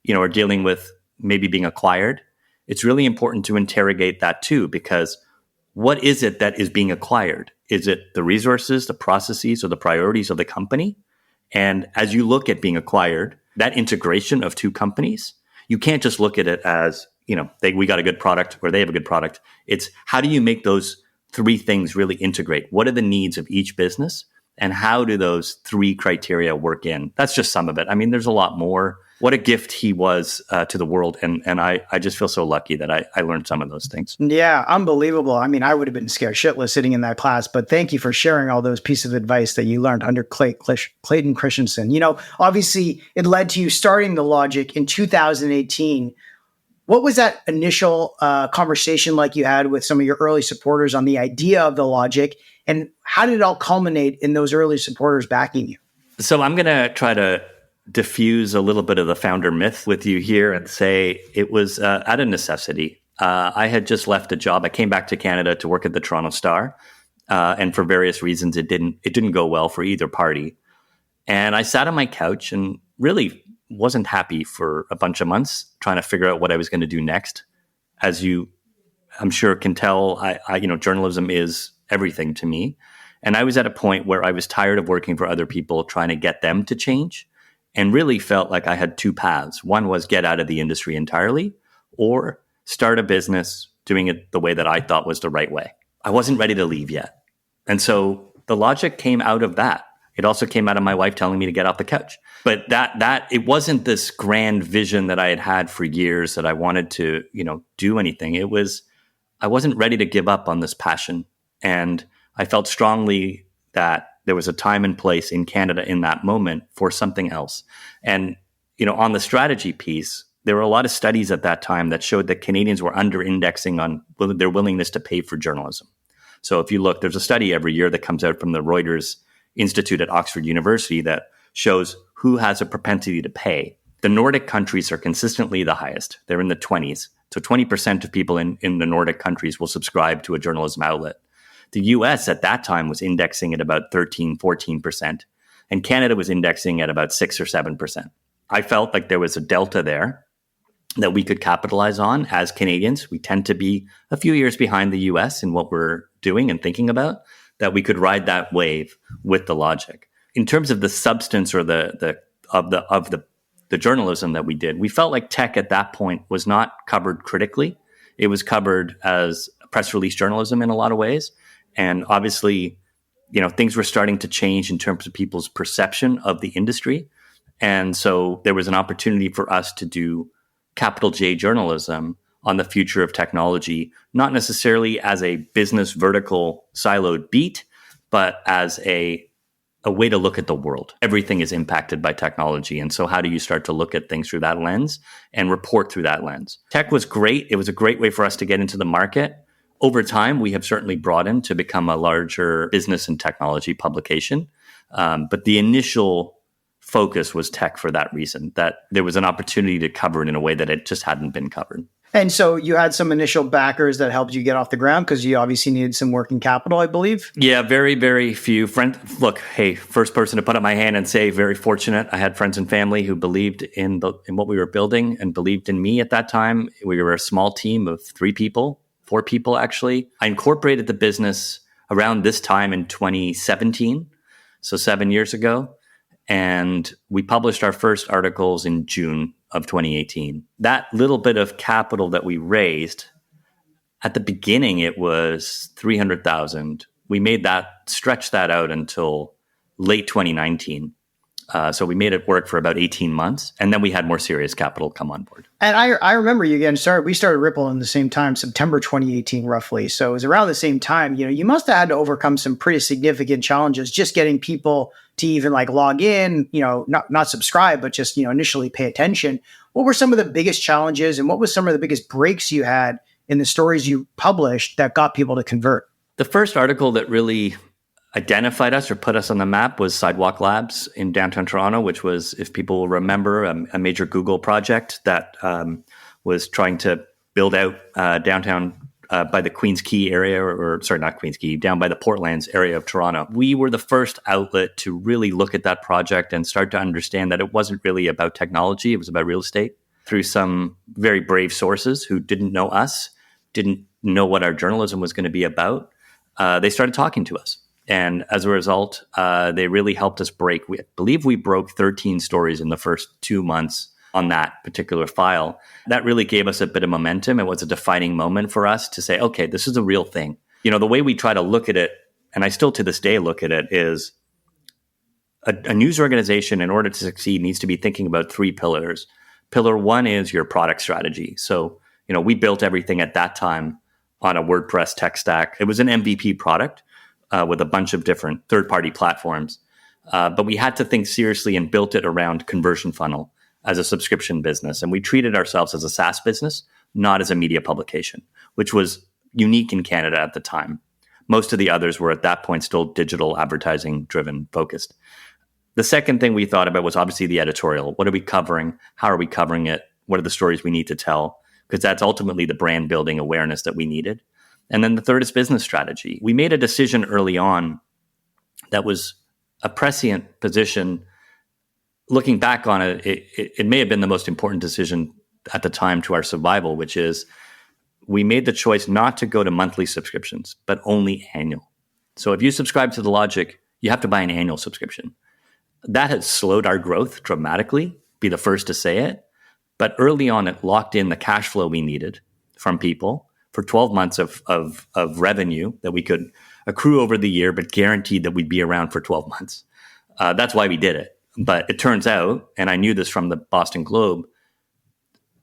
are dealing with maybe being acquired, it's really important to interrogate that too, because what is it that is being acquired? Is it the resources, the processes, or the priorities of the company? And as you look at being acquired, that integration of 2 companies, you can't just look at it as, we got a good product or they have a good product. It's, how do you make those 3 things really integrate? What are the needs of each business? And how do those 3 criteria work in? That's just some of it. I mean, there's a lot more. What a gift he was to the world. And I just feel so lucky that I learned some of those things. Yeah, unbelievable. I mean, I would have been scared shitless sitting in that class, but thank you for sharing all those pieces of advice that you learned under Clayton Christensen. Obviously, it led to you starting The Logic in 2018. What was that initial conversation like you had with some of your early supporters on the idea of The Logic? And how did it all culminate in those early supporters backing you? So I'm going to try to diffuse a little bit of the founder myth with you here and say it was out of necessity. I had just left a job. I came back to Canada to work at the Toronto Star. And for various reasons, it didn't go well for either party. And I sat on my couch and really wasn't happy for a bunch of months trying to figure out what I was going to do next. As you, I'm sure, can tell, I journalism is everything to me. And I was at a point where I was tired of working for other people, trying to get them to change, and really felt like I had 2 paths. One was get out of the industry entirely, or start a business doing it the way that I thought was the right way. I wasn't ready to leave yet. And so The Logic came out of that. It also came out of my wife telling me to get off the couch. But that it wasn't this grand vision that I had for years that I wanted to, do anything. It was, I wasn't ready to give up on this passion. And I felt strongly that there was a time and place in Canada in that moment for something else. And, on the strategy piece, there were a lot of studies at that time that showed that Canadians were under-indexing on their willingness to pay for journalism. So if you look, there's a study every year that comes out from the Reuters Institute at Oxford University that shows who has a propensity to pay. The Nordic countries are consistently the highest. They're in the 20s. So 20% of people in the Nordic countries will subscribe to a journalism outlet. The US at that time was indexing at about 13, 14%, and Canada was indexing at about 6 or 7%. I felt like there was a delta there. that we could capitalize on as Canadians. We tend to be a few years behind the US in what we're doing and thinking about, that we could ride that wave with the logic. In terms of the substance or the journalism that we did, we felt like tech at that point was not covered critically. It was covered as press release journalism in a lot of ways. And obviously, things were starting to change in terms of people's perception of the industry. And so there was an opportunity for us to do capital J journalism on the future of technology, not necessarily as a business vertical siloed beat, but as a way to look at the world. Everything is impacted by technology. And so how do you start to look at things through that lens and report through that lens? Tech was great. It was a great way for us to get into the market. Over time, we have certainly broadened to become a larger business and technology publication. But the initial focus was tech for that reason, that there was an opportunity to cover it in a way that it just hadn't been covered. And so you had some initial backers that helped you get off the ground because you obviously needed some working capital, I believe. Yeah, very, very few friends. Look, hey, first person to put up my hand and say, very fortunate. I had friends and family who believed in what we were building and believed in me at that time. We were a small team of 4 people, actually. I incorporated the business around this time in 2017, so 7 years ago. And we published our first articles in June of 2018. That little bit of capital that we raised, at the beginning, it was $300,000. We made stretch that out until late 2019. So we made it work for about 18 months. And then we had more serious capital come on board. And I remember you getting started. We started Ripple in the same time, September 2018, roughly. So it was around the same time. You must have had to overcome some pretty significant challenges just getting people to even log in, not subscribe, but just, initially pay attention. What were some of the biggest challenges and what was some of the biggest breaks you had in the stories you published that got people to convert? The first article that really identified us or put us on the map was Sidewalk Labs in downtown Toronto, which was, if people will remember, a major Google project that was trying to build out downtown by the Queen's Quay area, or sorry, not Queen's Quay, down by the Portlands area of Toronto. We were the first outlet to really look at that project and start to understand that it wasn't really about technology, it was about real estate. Through some very brave sources who didn't know us, didn't know what our journalism was going to be about, they started talking to us. And as a result, they really helped us break. I believe we broke 13 stories in the first 2 months on that particular file. That really gave us a bit of momentum. It was a defining moment for us to say, okay, this is a real thing. The way we try to look at it, and I still to this day look at it, is a news organization, in order to succeed, needs to be thinking about 3 pillars. Pillar 1 is your product strategy. So, we built everything at that time on a WordPress tech stack. It was an MVP product. With a bunch of different third-party platforms. But we had to think seriously and built it around conversion funnel as a subscription business. And we treated ourselves as a SaaS business, not as a media publication, which was unique in Canada at the time. Most of the others were at that point still digital advertising driven focused. The second thing we thought about was obviously the editorial. What are we covering? How are we covering it? What are the stories we need to tell? Because that's ultimately the brand building awareness that we needed. And then the third is business strategy. We made a decision early on that was a prescient position. Looking back on it, it may have been the most important decision at the time to our survival, which is we made the choice not to go to monthly subscriptions, but only annual. So if you subscribe to The Logic, you have to buy an annual subscription. That has slowed our growth dramatically, be the first to say it. But early on, it locked in the cash flow we needed from people for 12 months of revenue that we could accrue over the year, but guaranteed that we'd be around for 12 months. That's why we did it. But it turns out, and I knew this from the Boston Globe,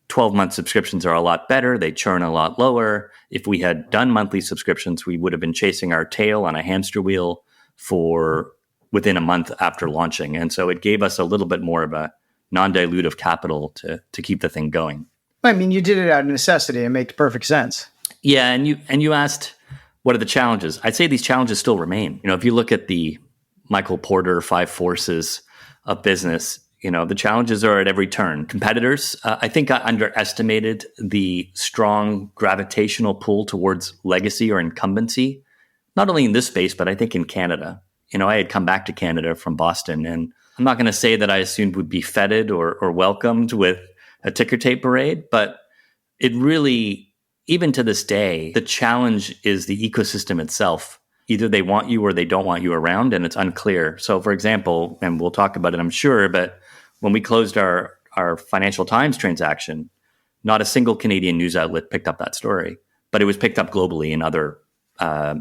12-month subscriptions are a lot better. They churn a lot lower. If we had done monthly subscriptions, we would have been chasing our tail on a hamster wheel for within a month after launching. And so it gave us a little bit more of a non-dilutive capital to keep the thing going. I mean, you did it out of necessity. It makes perfect sense. Yeah, and you asked, what are the challenges? I'd say these challenges still remain. If you look at the Michael Porter 5 forces of business, the challenges are at every turn. Competitors, I think I underestimated the strong gravitational pull towards legacy or incumbency, not only in this space, but I think in Canada. I had come back to Canada from Boston, and I'm not going to say that I assumed we'd be feted or welcomed with a ticker tape parade, but it really, even to this day, the challenge is the ecosystem itself. Either they want you or they don't want you around, and it's unclear. So, for example, and we'll talk about it, I'm sure, but when we closed our Financial Times transaction, not a single Canadian news outlet picked up that story, but it was picked up globally in other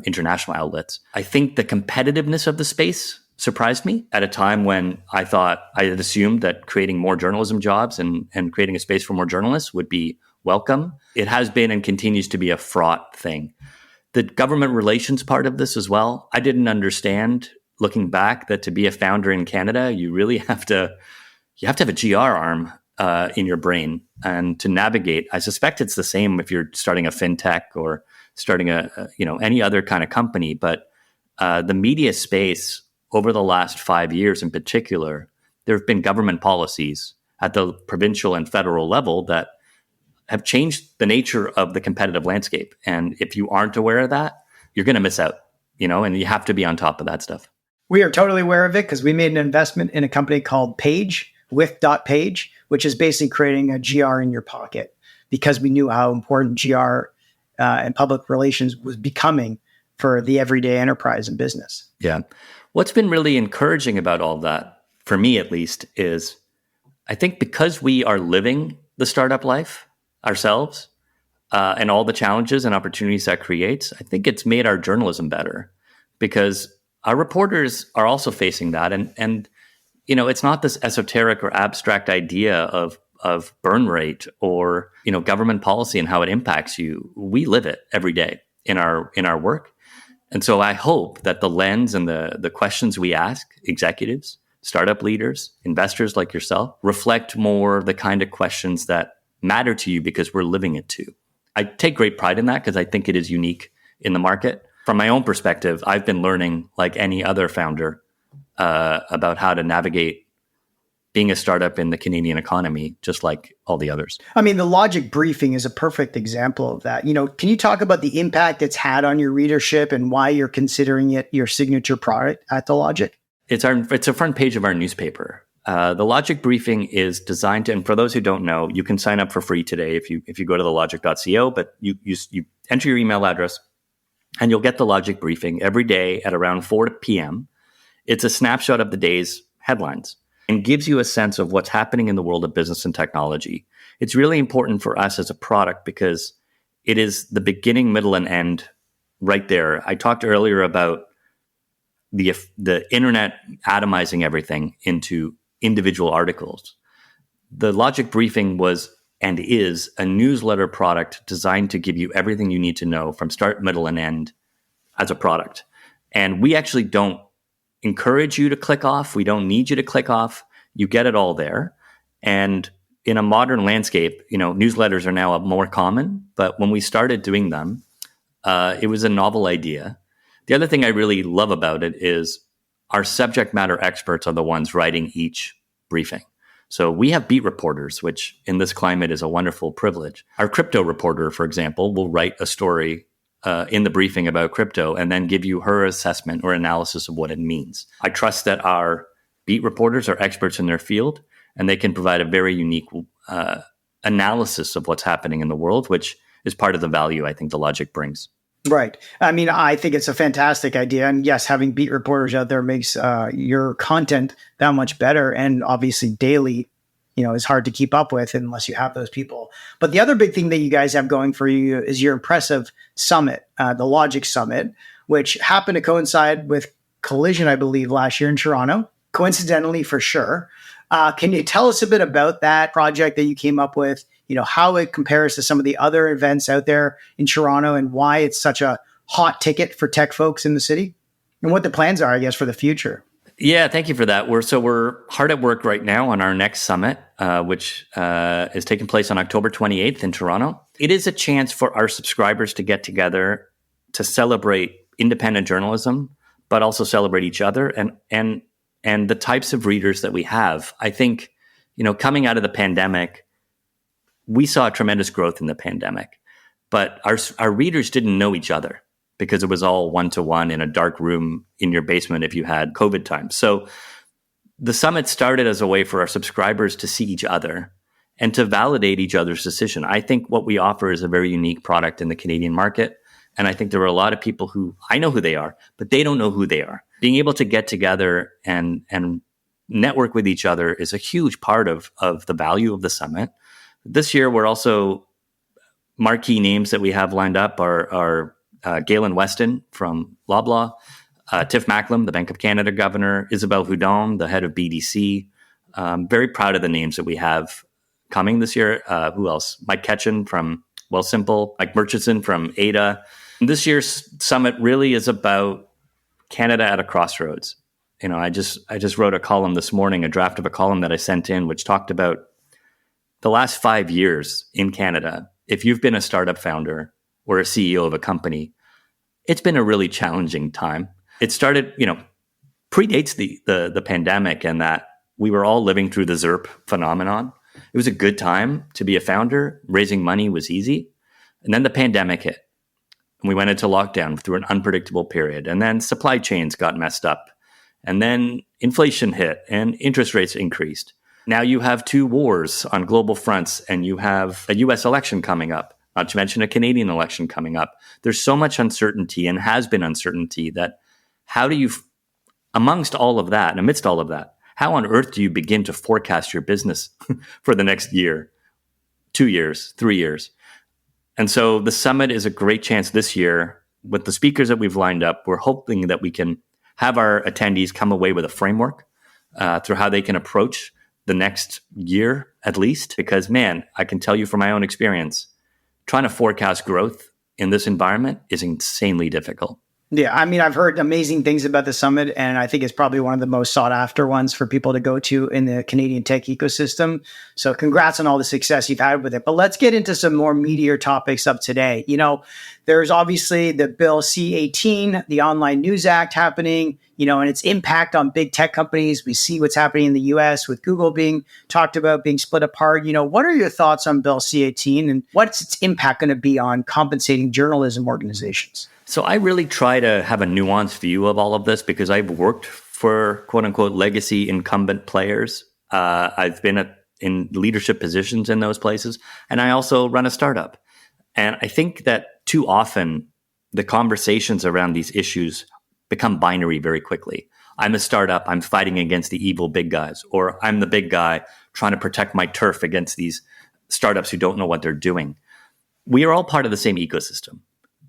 international outlets. I think the competitiveness of the space surprised me at a time when I had assumed that creating more journalism jobs and creating a space for more journalists would be welcome. It has been and continues to be a fraught thing. The government relations part of this as well, I didn't understand looking back that to be a founder in Canada, you really have to have a GR arm in your brain and to navigate. I suspect it's the same if you're starting a fintech or starting any other kind of company. But the media space over the last 5 years in particular, there have been government policies at the provincial and federal level that have changed the nature of the competitive landscape. And if you aren't aware of that, you're going to miss out, and you have to be on top of that stuff. We are totally aware of it because we made an investment in a company called Page, with.page, which is basically creating a GR in your pocket because we knew how important GR and public relations was becoming for the everyday enterprise and business. Yeah. What's been really encouraging about all that, for me at least, is I think because we are living the startup life ourselves and all the challenges and opportunities that creates, I think it's made our journalism better because our reporters are also facing that. And it's not this esoteric or abstract idea of burn rate or, government policy and how it impacts you. We live it every day in our work. And so I hope that the lens and the questions we ask executives, startup leaders, investors like yourself reflect more the kind of questions that matter to you because we're living it too. I take great pride in that because I think it is unique in the market. From my own perspective, I've been learning like any other founder about how to navigate being a startup in the Canadian economy, just like all the others. I mean, the Logic briefing is a perfect example of that. Can you talk about the impact it's had on your readership and why you're considering it your signature product at the Logic? It's a front page of our newspaper. The Logic briefing is designed to, and for those who don't know, you can sign up for free today if you go to thelogic.co, but you enter your email address and you'll get the Logic briefing every day at around 4 p.m. It's a snapshot of the day's headlines and gives you a sense of what's happening in the world of business and technology. It's really important for us as a product because it is the beginning, middle, and end right there. I talked earlier about the internet atomizing everything into individual articles. The Logic briefing was and is a newsletter product designed to give you everything you need to know from start, middle, and end as a product. And we actually don't encourage you to click off. We don't need you to click off. You get it all there. And in a modern landscape, newsletters are now more common. But when we started doing them, it was a novel idea. The other thing I really love about it is our subject matter experts are the ones writing each briefing. So we have beat reporters, which in this climate is a wonderful privilege. Our crypto reporter, for example, will write a story in the briefing about crypto and then give you her assessment or analysis of what it means. I trust that our beat reporters are experts in their field and they can provide a very unique analysis of what's happening in the world, which is part of the value I think the Logic brings. Right. I mean, I think it's a fantastic idea. And yes, having beat reporters out there makes your content that much better. And obviously daily, is hard to keep up with unless you have those people. But the other big thing that you guys have going for you is your impressive summit, the Logic Summit, which happened to coincide with Collision, I believe, last year in Toronto, coincidentally for sure. Can you tell us a bit about that project that you came up with? How it compares to some of the other events out there in Toronto and why it's such a hot ticket for tech folks in the city and what the plans are, I guess, for the future. Yeah, thank you for that. We're hard at work right now on our next summit, which is taking place on October 28th in Toronto. It is a chance for our subscribers to get together to celebrate independent journalism, but also celebrate each other and the types of readers that we have. I think, coming out of the pandemic, we saw tremendous growth in the pandemic, but our readers didn't know each other because it was all one-to-one in a dark room in your basement if you had COVID times. So the summit started as a way for our subscribers to see each other and to validate each other's decision. I think what we offer is a very unique product in the Canadian market. And I think there are a lot of people who, I know who they are, but they don't know who they are. Being able to get together and network with each other is a huge part of the value of the summit. This year, we're also, marquee names that we have lined up are Galen Weston from Loblaw, Tiff Macklem, the Bank of Canada governor, Isabelle Houdon, the head of BDC. Very proud of the names that we have coming this year. Who else? Mike Ketchen from Wealthsimple, Mike Murchison from Ada. This year's summit really is about Canada at a crossroads. You know, I just wrote a column this morning, a draft of a column that I sent in, which talked about the last 5 years in Canada. If you've been a startup founder or a CEO of a company, it's been a really challenging time. It started, predates the pandemic, and that we were all living through the ZERP phenomenon. It was a good time to be a founder. Raising money was easy. And then the pandemic hit. And we went into lockdown through an unpredictable period. And then supply chains got messed up. And then inflation hit and interest rates increased. Now you have 2 wars on global fronts, and you have a US election coming up, not to mention a Canadian election coming up. There's so much uncertainty, and has been uncertainty, that how do you, amidst all of that, how on earth do you begin to forecast your business for the next year, 2 years, 3 years? And so the summit is a great chance this year. With the speakers that we've lined up, we're hoping that we can have our attendees come away with a framework through how they can approach the next year at least. Because, man, I can tell you from my own experience, trying to forecast growth in this environment is insanely difficult. Yeah, I mean, I've heard amazing things about the summit, and I think it's probably one of the most sought after ones for people to go to in the Canadian tech ecosystem. So congrats on all the success you've had with it. But let's get into some more meatier topics of today. There's obviously the Bill C-18, the Online News Act happening, and its impact on big tech companies. We see what's happening in the US with Google being talked about, being split apart. What are your thoughts on Bill C-18, and what's its impact going to be on compensating journalism organizations? So I really try to have a nuanced view of all of this, because I've worked for quote unquote legacy incumbent players. I've been in leadership positions in those places, and I also run a startup. And I think that too often the conversations around these issues become binary very quickly. I'm a startup, I'm fighting against the evil big guys, or I'm the big guy trying to protect my turf against these startups who don't know what they're doing. We are all part of the same ecosystem.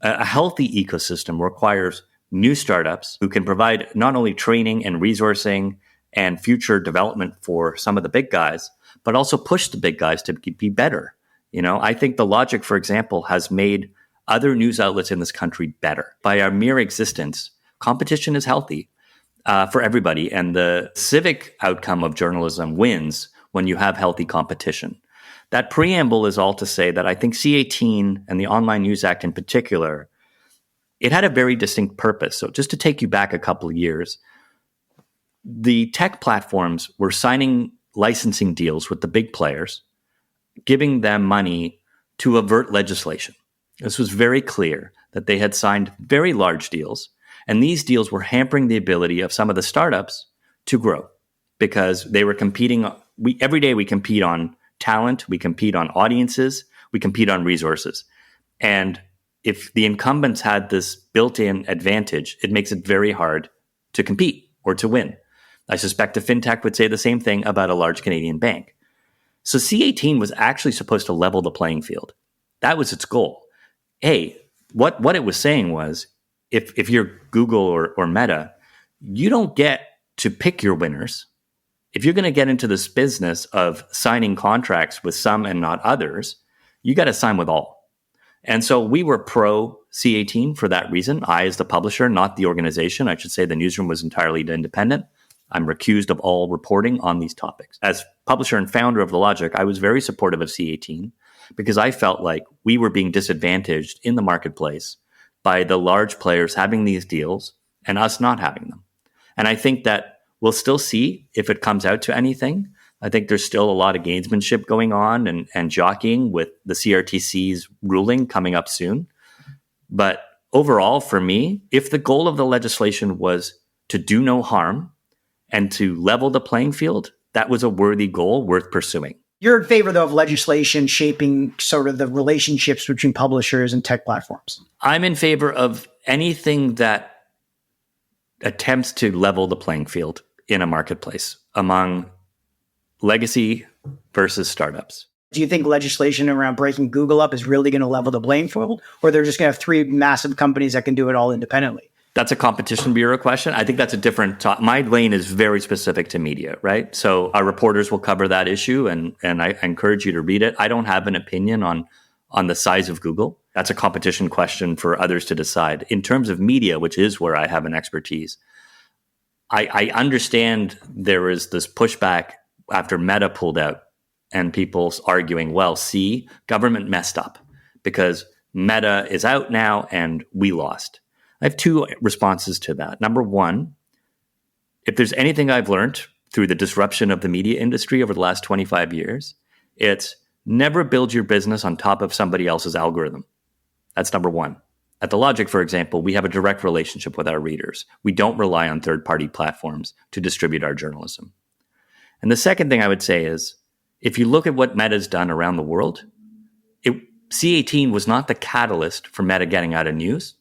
A healthy ecosystem requires new startups who can provide not only training and resourcing and future development for some of the big guys, but also push the big guys to be better. I think the logic, for example, has made other news outlets in this country better. By our mere existence, competition is healthy for everybody. And the civic outcome of journalism wins when you have healthy competition. That preamble is all to say that I think C-18 and the Online News Act in particular, it had a very distinct purpose. So just to take you back a couple of years, the tech platforms were signing licensing deals with the big players, giving them money to avert legislation. This was very clear that they had signed very large deals, and these deals were hampering the ability of some of the startups to grow, because they were competing. Every day we compete on talent, we compete on audiences, we compete on resources. And if the incumbents had this built-in advantage, it makes it very hard to compete or to win. I suspect a fintech would say the same thing about a large Canadian bank. So C-18 was actually supposed to level the playing field. That was its goal. Hey, what it was saying was, if you're Google or Meta, you don't get to pick your winners. If you're going to get into this business of signing contracts with some and not others, you got to sign with all. And so we were pro C-18 for that reason. I, as the publisher, not the organization, I should say the newsroom was entirely independent. I'm recused of all reporting on these topics. As publisher and founder of The Logic, I was very supportive of C-18 because I felt like we were being disadvantaged in the marketplace by the large players having these deals and us not having them. And I think that we'll still see if it comes out to anything. I think there's still a lot of gamesmanship going on and jockeying with the CRTC's ruling coming up soon. But overall, for me, if the goal of the legislation was to do no harm and to level the playing field, that was a worthy goal worth pursuing. You're in favor, though, of legislation shaping sort of the relationships between publishers and tech platforms. I'm in favor of anything that attempts to level the playing field in a marketplace among legacy versus startups. Do you think legislation around breaking Google up is really going to level the playing field, or they're just going to have three massive companies that can do it all independently? That's a competition bureau question. I think that's a different talk. My lane is very specific to media, right? So our reporters will cover that issue, and I encourage you to read it. I don't have an opinion on the size of Google. That's a competition question for others to decide. In terms of media, which is where I have an expertise, I understand there is this pushback after Meta pulled out and people arguing, well, see, government messed up because Meta is out now and we lost. I have two responses to that. Number one, if there's anything I've learned through the disruption of the media industry over the last 25 years, it's never build your business on top of somebody else's algorithm. That's number one. At The Logic, for example, we have a direct relationship with our readers. We don't rely on third-party platforms to distribute our journalism. And the second thing I would say is, if you look at what Meta's done around the world, C18 was not the catalyst for Meta getting out of news.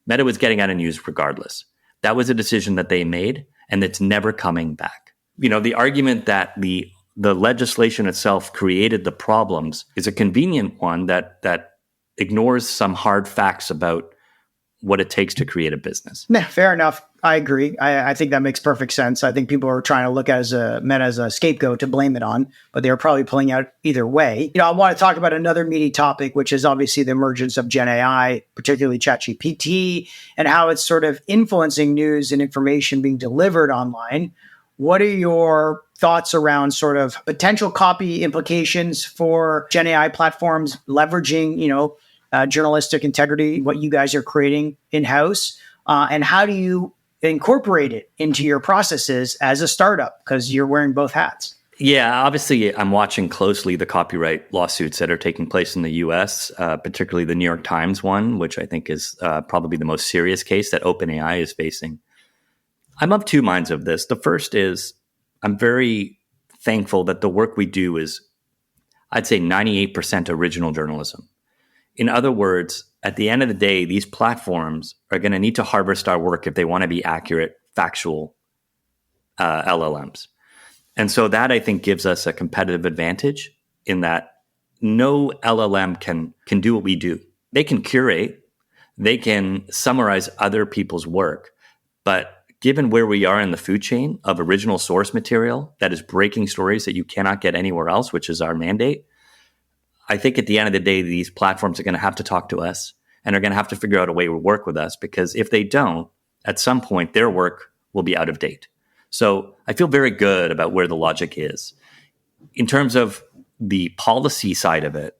Meta was getting out of news regardless. That was a decision that they made, and it's never coming back. You know, the argument that the legislation itself created the problems is a convenient one that ignores some hard facts about what it takes to create a business. Nah, fair enough. I agree. I think that makes perfect sense. I think people are trying to look at Meta as a scapegoat to blame it on, but they're probably pulling out either way. You know, I want to talk about another meaty topic, which is obviously the emergence of Gen AI, particularly ChatGPT, and how it's sort of influencing news and information being delivered online. What are your thoughts around sort of potential copy implications for Gen AI platforms leveraging, journalistic integrity, what you guys are creating in-house, and how do you incorporate it into your processes as a startup? Because you're wearing both hats. Yeah, obviously, I'm watching closely the copyright lawsuits that are taking place in the U.S., particularly the New York Times one, which I think is probably the most serious case that OpenAI is facing. I'm of two minds of this. The first is I'm very thankful that the work we do is, I'd say, 98% original journalism. In other words, at the end of the day, these platforms are going to need to harvest our work if they want to be accurate, factual LLMs. And so that, I think, gives us a competitive advantage in that no LLM can do what we do. They can curate, they can summarize other people's work, but given where we are in the food chain of original source material that is breaking stories that you cannot get anywhere else, which is our mandate, I think at the end of the day, these platforms are going to have to talk to us and are going to have to figure out a way to work with us, because if they don't, at some point, their work will be out of date. So I feel very good about where the logic is. In terms of the policy side of it,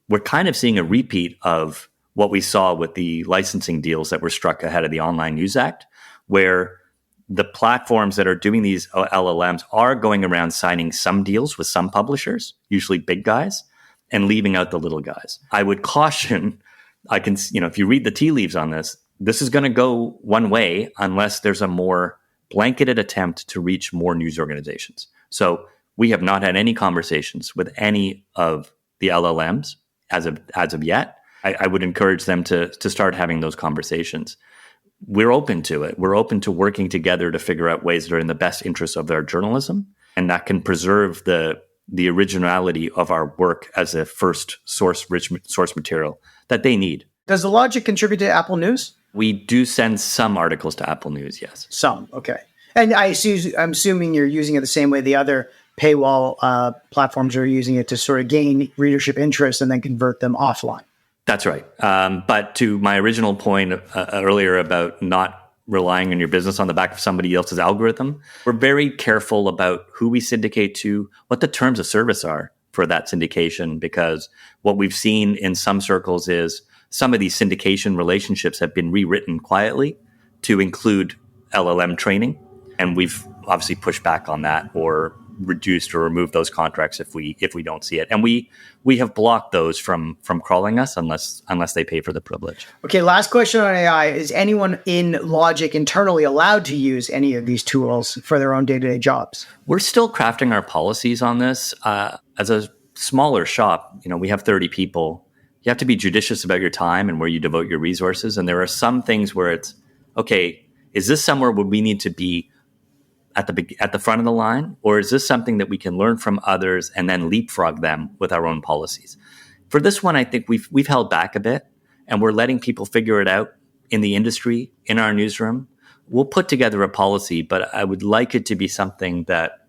we're kind of seeing a repeat of what we saw with the licensing deals that were struck ahead of the Online News Act, where the platforms that are doing these LLMs are going around signing some deals with some publishers, usually big guys, and leaving out the little guys. I would caution, if you read the tea leaves on this is going to go one way unless there's a more blanketed attempt to reach more news organizations. So we have not had any conversations with any of the LLMs as of yet. I would encourage them to start having those conversations. We're open to it. We're open to working together to figure out ways that are in the best interest of their journalism and that can preserve the originality of our work as a first source material that they need. Does the logic contribute to Apple News? We do send some articles to Apple News, yes. Some, okay. And I'm assuming you're using it the same way the other paywall platforms are using it to sort of gain readership interest and then convert them offline. That's right. But to my original point earlier about not relying on your business on the back of somebody else's algorithm, we're very careful about who we syndicate to, what the terms of service are for that syndication, because what we've seen in some circles is some of these syndication relationships have been rewritten quietly to include LLM training. And we've obviously pushed back on that or reduced or removed those contracts if we don't see it. And we have blocked those from crawling us unless they pay for the privilege. Okay, last question on AI. Is anyone in Logic internally allowed to use any of these tools for their own day-to-day jobs? We're still crafting our policies on this. As a smaller shop, we have 30 people. You have to be judicious about your time and where you devote your resources. And there are some things where it's, okay, is this somewhere where we need to be at the front of the line? Or is this something that we can learn from others and then leapfrog them with our own policies? For this one, I think we've held back a bit, and we're letting people figure it out in the industry, in our newsroom. We'll put together a policy, but I would like it to be something that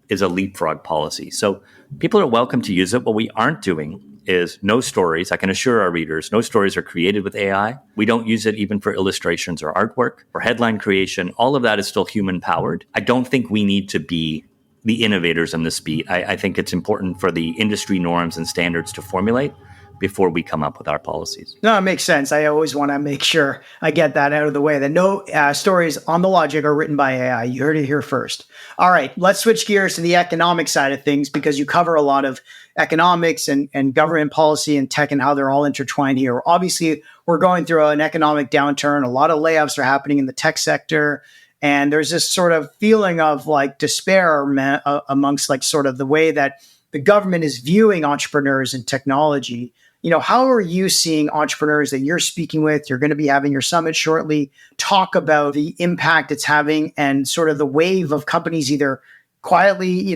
is a leapfrog policy. So people are welcome to use it. What we aren't doing is no stories. I can assure our readers, no stories are created with AI. We don't use it even for illustrations or artwork or headline creation. All of that is still human powered. I don't think we need to be the innovators in this beat. I think it's important for the industry norms and standards to formulate before we come up with our policies. No, it makes sense. I always want to make sure I get that out of the way, that no stories on the logic are written by AI. You heard it here first. All right, let's switch gears to the economic side of things, because you cover a lot of economics and government policy and tech and how they're all intertwined here. Obviously, we're going through an economic downturn. A lot of layoffs are happening in the tech sector. And there's this sort of feeling of like despair amongst like sort of the way that the government is viewing entrepreneurs and technology. How are you seeing entrepreneurs that you're speaking with? You're going to be having your summit shortly. Talk about the impact it's having and sort of the wave of companies either quietly,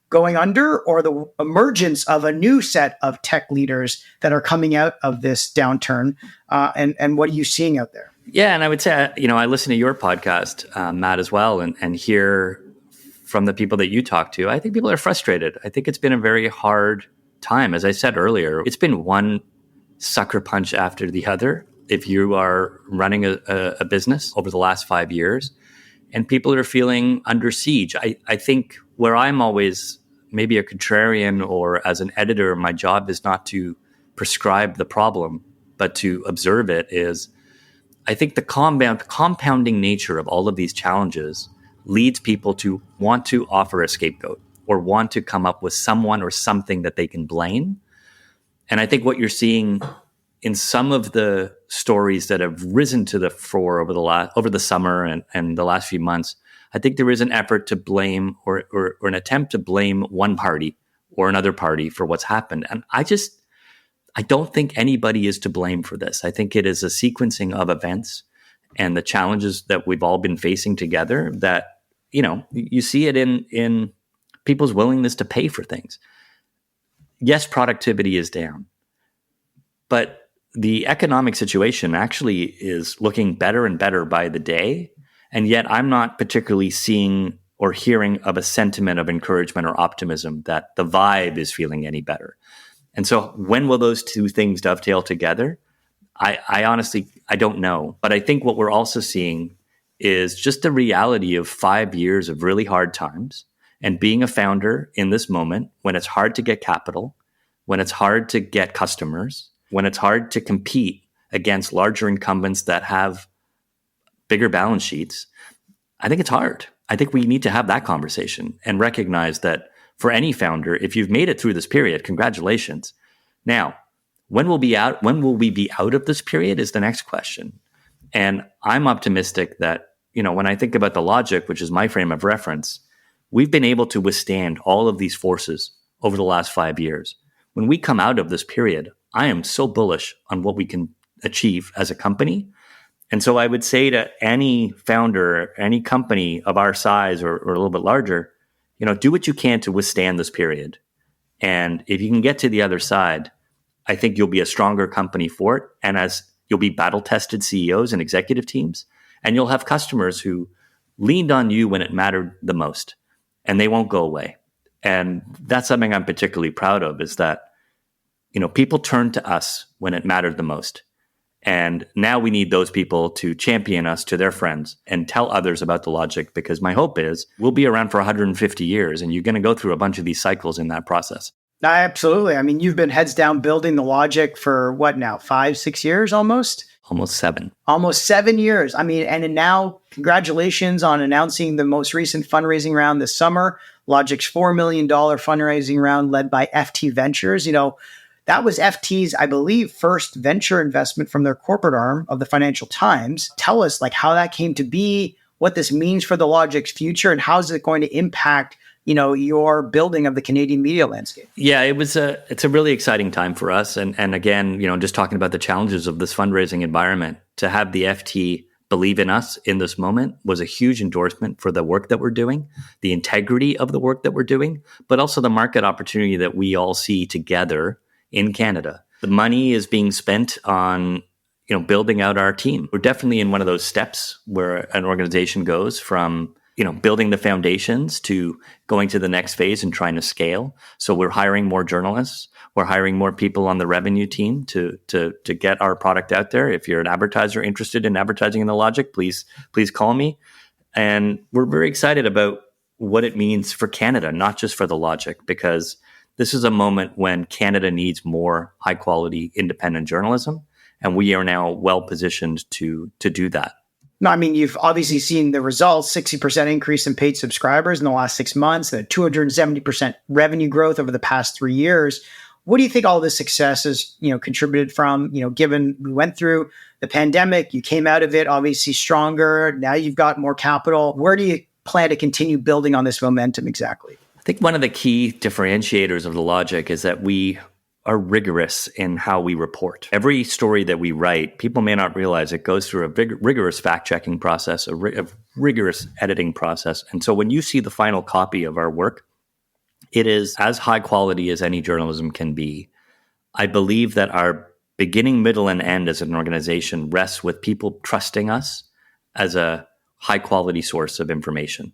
going under, or the emergence of a new set of tech leaders that are coming out of this downturn. And what are you seeing out there? Yeah, and I would say, I listen to your podcast, Matt, as well, and hear from the people that you talk to. I think people are frustrated. I think it's been a very hard time. As I said earlier, it's been one sucker punch after the other if you are running a business over the last 5 years, and people are feeling under siege. I think where I'm always maybe a contrarian, or as an editor, my job is not to prescribe the problem, but to observe it, is I think the compounding nature of all of these challenges leads people to want to offer a scapegoat or want to come up with someone or something that they can blame. And I think what you're seeing in some of the stories that have risen to the fore over the summer and the last few months, I think there is an effort to blame or an attempt to blame one party or another party for what's happened. And I don't think anybody is to blame for this. I think it is a sequencing of events and the challenges that we've all been facing together that, you see it in people's willingness to pay for things. Yes, productivity is down, but the economic situation actually is looking better and better by the day. And yet I'm not particularly seeing or hearing of a sentiment of encouragement or optimism that the vibe is feeling any better. And so when will those two things dovetail together? I honestly, I don't know. But I think what we're also seeing is just the reality of 5 years of really hard times, and being a founder in this moment when it's hard to get capital, when it's hard to get customers, when it's hard to compete against larger incumbents that have bigger balance sheets. I think it's hard. I think we need to have that conversation and recognize that for any founder, if you've made it through this period, congratulations. Now, when will we be out of this period is the next question. And I'm optimistic that, when I think about the logic, which is my frame of reference, we've been able to withstand all of these forces over the last 5 years. When we come out of this period, I am so bullish on what we can achieve as a company. And so I would say to any founder, any company of our size or a little bit larger, do what you can to withstand this period. And if you can get to the other side, I think you'll be a stronger company for it. And as you'll be battle-tested CEOs and executive teams, and you'll have customers who leaned on you when it mattered the most, and they won't go away. And that's something I'm particularly proud of, is that, people turn to us when it mattered the most. And now we need those people to champion us to their friends and tell others about the logic, because my hope is we'll be around for 150 years, and you're going to go through a bunch of these cycles in that process. Absolutely. I mean, you've been heads down building the logic for what now, 5-6 years almost? Almost 7. Almost 7 years. I mean, and now congratulations on announcing the most recent fundraising round this summer. Logic's $4 million fundraising round led by FT Ventures. That was FT's, I believe, first venture investment from their corporate arm of the Financial Times. Tell us how that came to be, what this means for the Logic's future, and how is it going to impact your building of the Canadian media landscape. Yeah, it's a really exciting time for us. And again, just talking about the challenges of this fundraising environment, to have the FT believe in us in this moment was a huge endorsement for the work that we're doing, the integrity of the work that we're doing, but also the market opportunity that we all see together in Canada. The money is being spent on building out our team. We're definitely in one of those steps where an organization goes from building the foundations to going to the next phase and trying to scale. So we're hiring more journalists. We're hiring more people on the revenue team to get our product out there. If you're an advertiser interested in advertising in the Logic, please call me. And we're very excited about what it means for Canada, not just for the Logic, because this is a moment when Canada needs more high quality independent journalism. And we are now well positioned to do that. No, I mean, you've obviously seen the results, 60% increase in paid subscribers in the last 6 months, the 270% revenue growth over the past 3 years. What do you think all this success has, contributed from, given we went through the pandemic, you came out of it obviously stronger, now you've got more capital. Where do you plan to continue building on this momentum exactly? I think one of the key differentiators of the Logic is that we are rigorous in how we report. Every story that we write, people may not realize it goes through a rigorous fact-checking process, a rigorous editing process. And so when you see the final copy of our work, it is as high quality as any journalism can be. I believe that our beginning, middle, and end as an organization rests with people trusting us as a high-quality source of information.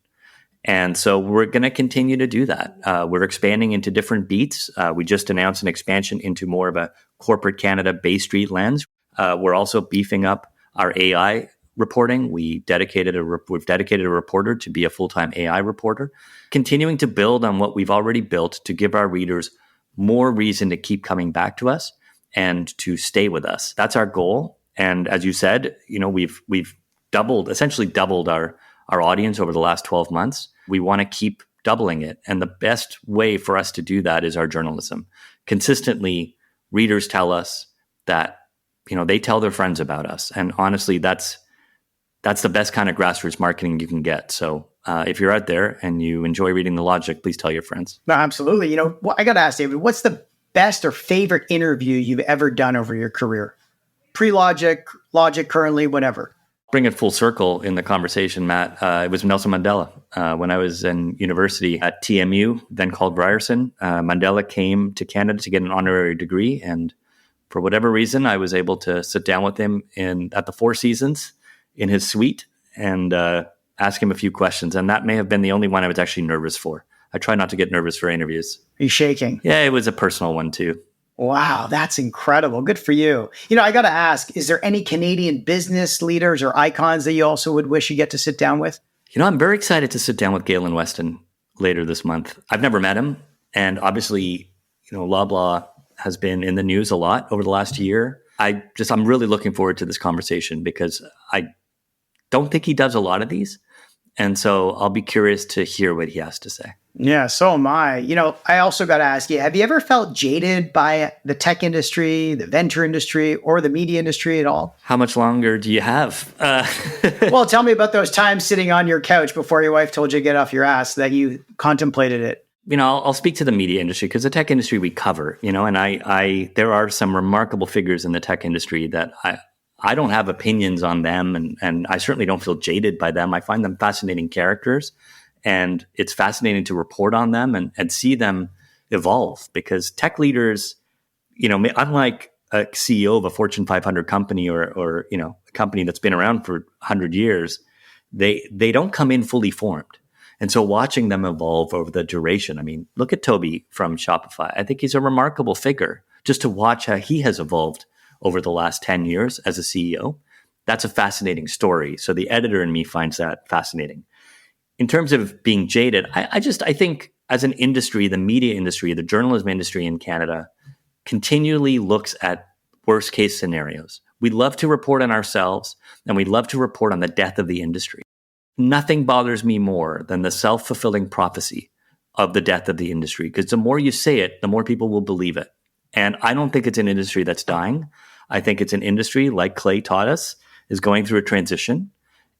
And so we're going to continue to do that. We're expanding into different beats. We just announced an expansion into more of a corporate Canada Bay Street lens. We're also beefing up our AI reporting. We've dedicated a reporter to be a full-time AI reporter, continuing to build on what we've already built to give our readers more reason to keep coming back to us and to stay with us. That's our goal. And as you said, we've essentially doubled our audience over the last 12 months. We want to keep doubling it. And the best way for us to do that is our journalism. Consistently, readers tell us that, they tell their friends about us. And honestly, that's the best kind of grassroots marketing you can get. So if you're out there and you enjoy reading the Logic, please tell your friends. No, absolutely. I got to ask, David, what's the best or favorite interview you've ever done over your career? Pre-Logic, Logic currently, whatever. Bring it full circle in the conversation, Matt. It was Nelson Mandela. When I was in university at TMU, then called Ryerson, Mandela came to Canada to get an honorary degree. And for whatever reason, I was able to sit down with him at the Four Seasons in his suite and ask him a few questions. And that may have been the only one I was actually nervous for. I try not to get nervous for interviews. Are you shaking? Yeah, it was a personal one too. Wow, that's incredible. Good for you. I got to ask, is there any Canadian business leaders or icons that you also would wish you get to sit down with? I'm very excited to sit down with Galen Weston later this month. I've never met him. And obviously, Loblaw has been in the news a lot over the last year. I'm really looking forward to this conversation because I don't think he does a lot of these. And so I'll be curious to hear what he has to say. Yeah, so am I. I also got to ask you, have you ever felt jaded by the tech industry, the venture industry, or the media industry at all? How much longer do you have? Well, tell me about those times sitting on your couch before your wife told you to get off your ass that you contemplated it. I'll speak to the media industry because the tech industry we cover, and I there are some remarkable figures in the tech industry that I don't have opinions on them, and I certainly don't feel jaded by them. I find them fascinating characters. And it's fascinating to report on them and see them evolve because tech leaders, unlike a CEO of a Fortune 500 company or a company that's been around for 100 years, they don't come in fully formed. And so watching them evolve over the duration, look at Toby from Shopify. I think he's a remarkable figure just to watch how he has evolved over the last 10 years as a CEO. That's a fascinating story. So the editor in me finds that fascinating. In terms of being jaded, I think as an industry, the media industry, the journalism industry in Canada continually looks at worst case scenarios. We love to report on ourselves and we love to report on the death of the industry. Nothing bothers me more than the self-fulfilling prophecy of the death of the industry, because the more you say it, the more people will believe it. And I don't think it's an industry that's dying. I think it's an industry, like Clay taught us, is going through a transition.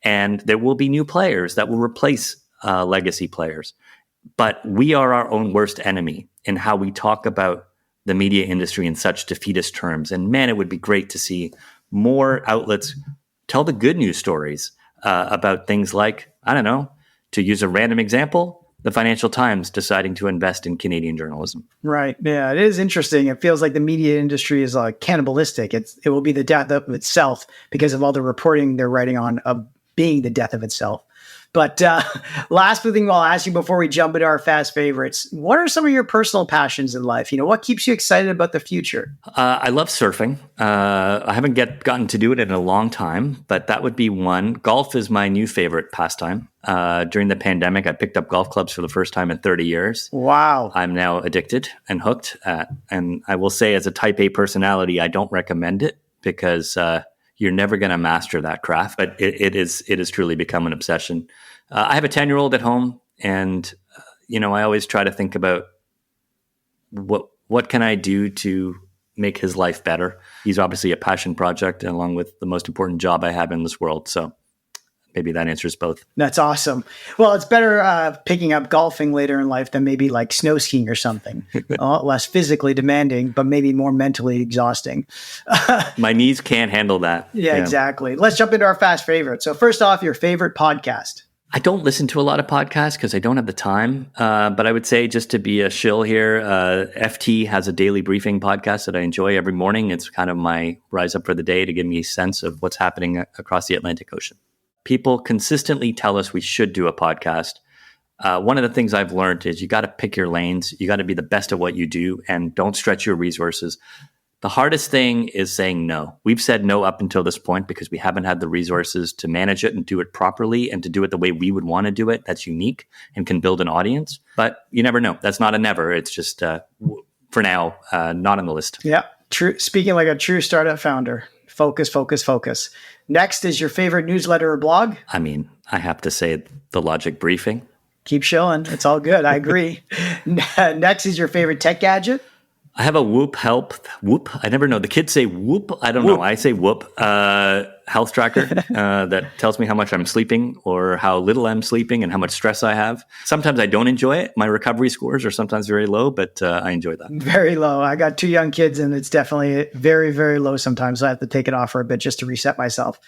And there will be new players that will replace legacy players. But we are our own worst enemy in how we talk about the media industry in such defeatist terms. And man, it would be great to see more outlets tell the good news stories about things like, I don't know, to use a random example, the Financial Times deciding to invest in Canadian journalism. Right. Yeah, it is interesting. It feels like the media industry is cannibalistic. It will be the death of itself because of all the reporting they're writing on of being the death of itself. But last thing I'll ask you before we jump into our fast favorites, what are some of your personal passions in life? What keeps you excited about the future? I love surfing. I haven't gotten to do it in a long time, but that would be one. Golf is my new favorite pastime. During the pandemic, I picked up golf clubs for the first time in 30 years. Wow. I'm now addicted and hooked. And I will say, as a type A personality, I don't recommend it because you're never going to master that craft, but it is truly become an obsession. I have a 10-year-old at home, and I always try to think about what can I do to make his life better. He's obviously a passion project, along with the most important job I have in this world. So maybe that answers both. That's awesome. Well, it's better picking up golfing later in life than maybe like snow skiing or something. Less physically demanding, but maybe more mentally exhausting. My knees can't handle that. Yeah, exactly. Let's jump into our fast favorite. So first off, your favorite podcast. I don't listen to a lot of podcasts because I don't have the time. But I would say, just to be a shill here, FT has a daily briefing podcast that I enjoy every morning. It's kind of my rise up for the day to give me a sense of what's happening across the Atlantic Ocean. People consistently tell us we should do a podcast. One of the things I've learned is you got to pick your lanes. You got to be the best at what you do and don't stretch your resources. The hardest thing is saying no. We've said no up until this point because we haven't had the resources to manage it and do it properly and to do it the way we would want to do it. That's unique and can build an audience. But you never know. That's not a never. It's just, for now, not on the list. Yeah. True. Speaking like a true startup founder. Focus, focus, focus. Next is your favorite newsletter or blog? I mean, I have to say the Logic Briefing. Keep showing. It's all good. I agree. Next is your favorite tech gadget? I have a Whoop Help. Whoop. I never know. The kids say Whoop. I don't know. I say Whoop. Health tracker that tells me how much I'm sleeping or how little I'm sleeping and how much stress I have. Sometimes I don't enjoy it. My recovery scores are sometimes very low, but I enjoy that. Very low. I got 2 young kids and it's definitely very, very low sometimes. So I have to take it off for a bit just to reset myself.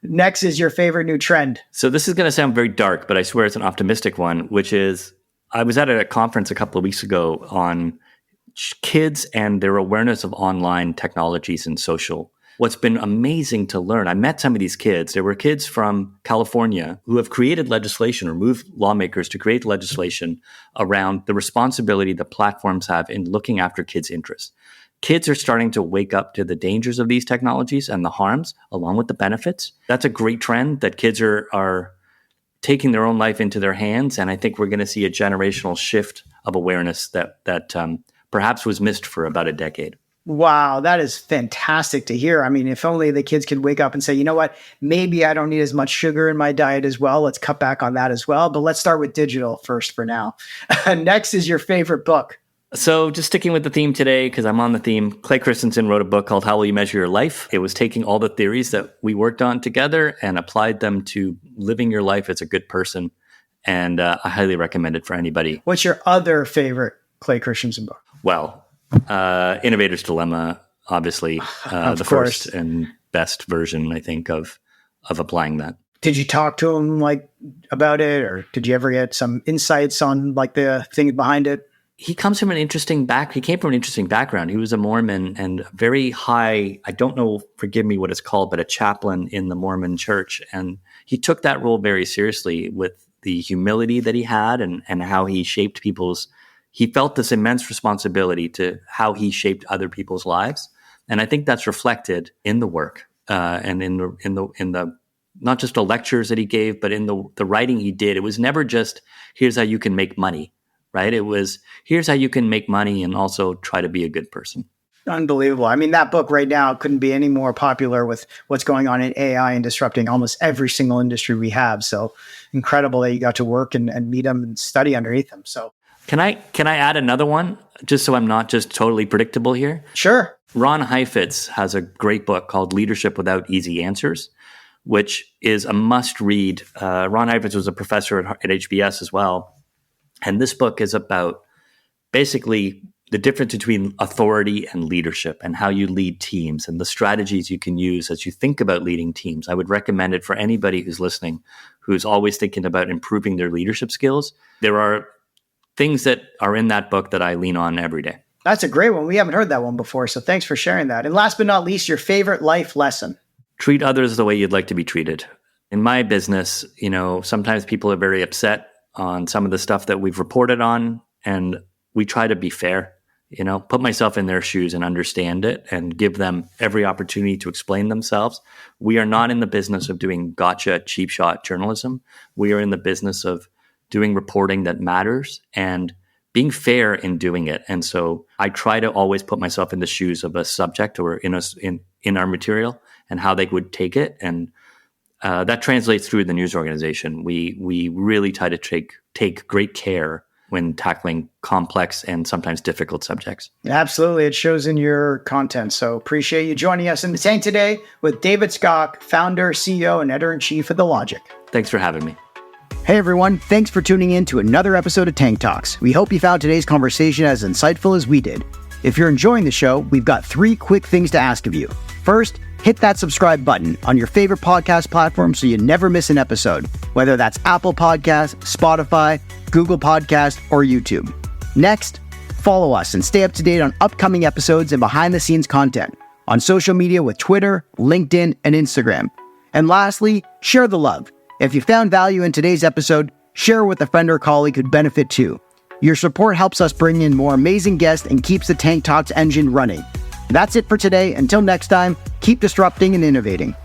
Next is your favorite new trend. So this is going to sound very dark, but I swear it's an optimistic one, which is I was at a conference a couple of weeks ago on kids and their awareness of online technologies and social. What's been amazing to learn, I met some of these kids. There were kids from California who have created legislation or moved lawmakers to create legislation around the responsibility that platforms have in looking after kids' interests. Kids are starting to wake up to the dangers of these technologies and the harms, along with the benefits. That's a great trend that kids are taking their own life into their hands. And I think we're going to see a generational shift of awareness that perhaps was missed for about a decade. Wow, that is fantastic to hear. I mean, if only the kids could wake up and say, you know what, maybe I don't need as much sugar in my diet as well. Let's cut back on that as well. But let's start with digital first for now. Next is your favorite book. So just sticking with the theme today, because I'm on the theme, Clay Christensen wrote a book called How Will You Measure Your Life? It was taking all the theories that we worked on together and applied them to living your life as a good person. And I highly recommend it for anybody. What's your other favorite Clay Christensen book? Well, Innovator's Dilemma, obviously, the first and best version, I think, of applying that. Did you talk to him about it, or did you ever get some insights on the thing behind it? He came from an interesting background. He was a Mormon and very high, I don't know, forgive me what it's called, but a chaplain in the Mormon church. And he took that role very seriously with the humility that he had and how he shaped he felt this immense responsibility to how he shaped other people's lives. And I think that's reflected in the work and in the not just the lectures that he gave, but in the writing he did. It was never just, here's how you can make money, right? It was, here's how you can make money and also try to be a good person. Unbelievable. I mean, that book right now couldn't be any more popular with what's going on in AI and disrupting almost every single industry we have. So incredible that you got to work and meet him and study underneath him. So Can I add another one, just so I'm not just totally predictable here? Sure. Ron Heifetz has a great book called Leadership Without Easy Answers, which is a must-read. Ron Heifetz was a professor at HBS as well. And this book is about basically the difference between authority and leadership and how you lead teams and the strategies you can use as you think about leading teams. I would recommend it for anybody who's listening, who's always thinking about improving their leadership skills. There are things that are in that book that I lean on every day. That's a great one. We haven't heard that one before, so thanks for sharing that. And last but not least, your favorite life lesson. Treat others the way you'd like to be treated. In my business, sometimes people are very upset on some of the stuff that we've reported on, and we try to be fair. Put myself in their shoes and understand it and give them every opportunity to explain themselves. We are not in the business of doing gotcha, cheap shot journalism. We are in the business of doing reporting that matters and being fair in doing it. And so I try to always put myself in the shoes of a subject or in our material and how they would take it. And that translates through the news organization. We really try to take great care when tackling complex and sometimes difficult subjects. Absolutely. It shows in your content. So appreciate you joining us in the tank today with David Skok, founder, CEO, and editor-in-chief of The Logic. Thanks for having me. Hey everyone, thanks for tuning in to another episode of Tank Talks. We hope you found today's conversation as insightful as we did. If you're enjoying the show, we've got 3 quick things to ask of you. First, hit that subscribe button on your favorite podcast platform so you never miss an episode, whether that's Apple Podcasts, Spotify, Google Podcasts, or YouTube. Next, follow us and stay up to date on upcoming episodes and behind-the-scenes content on social media with Twitter, LinkedIn, and Instagram. And lastly, share the love. If you found value in today's episode, share with a friend or colleague who'd benefit too. Your support helps us bring in more amazing guests and keeps the Tank Talks engine running. That's it for today. Until next time, keep disrupting and innovating.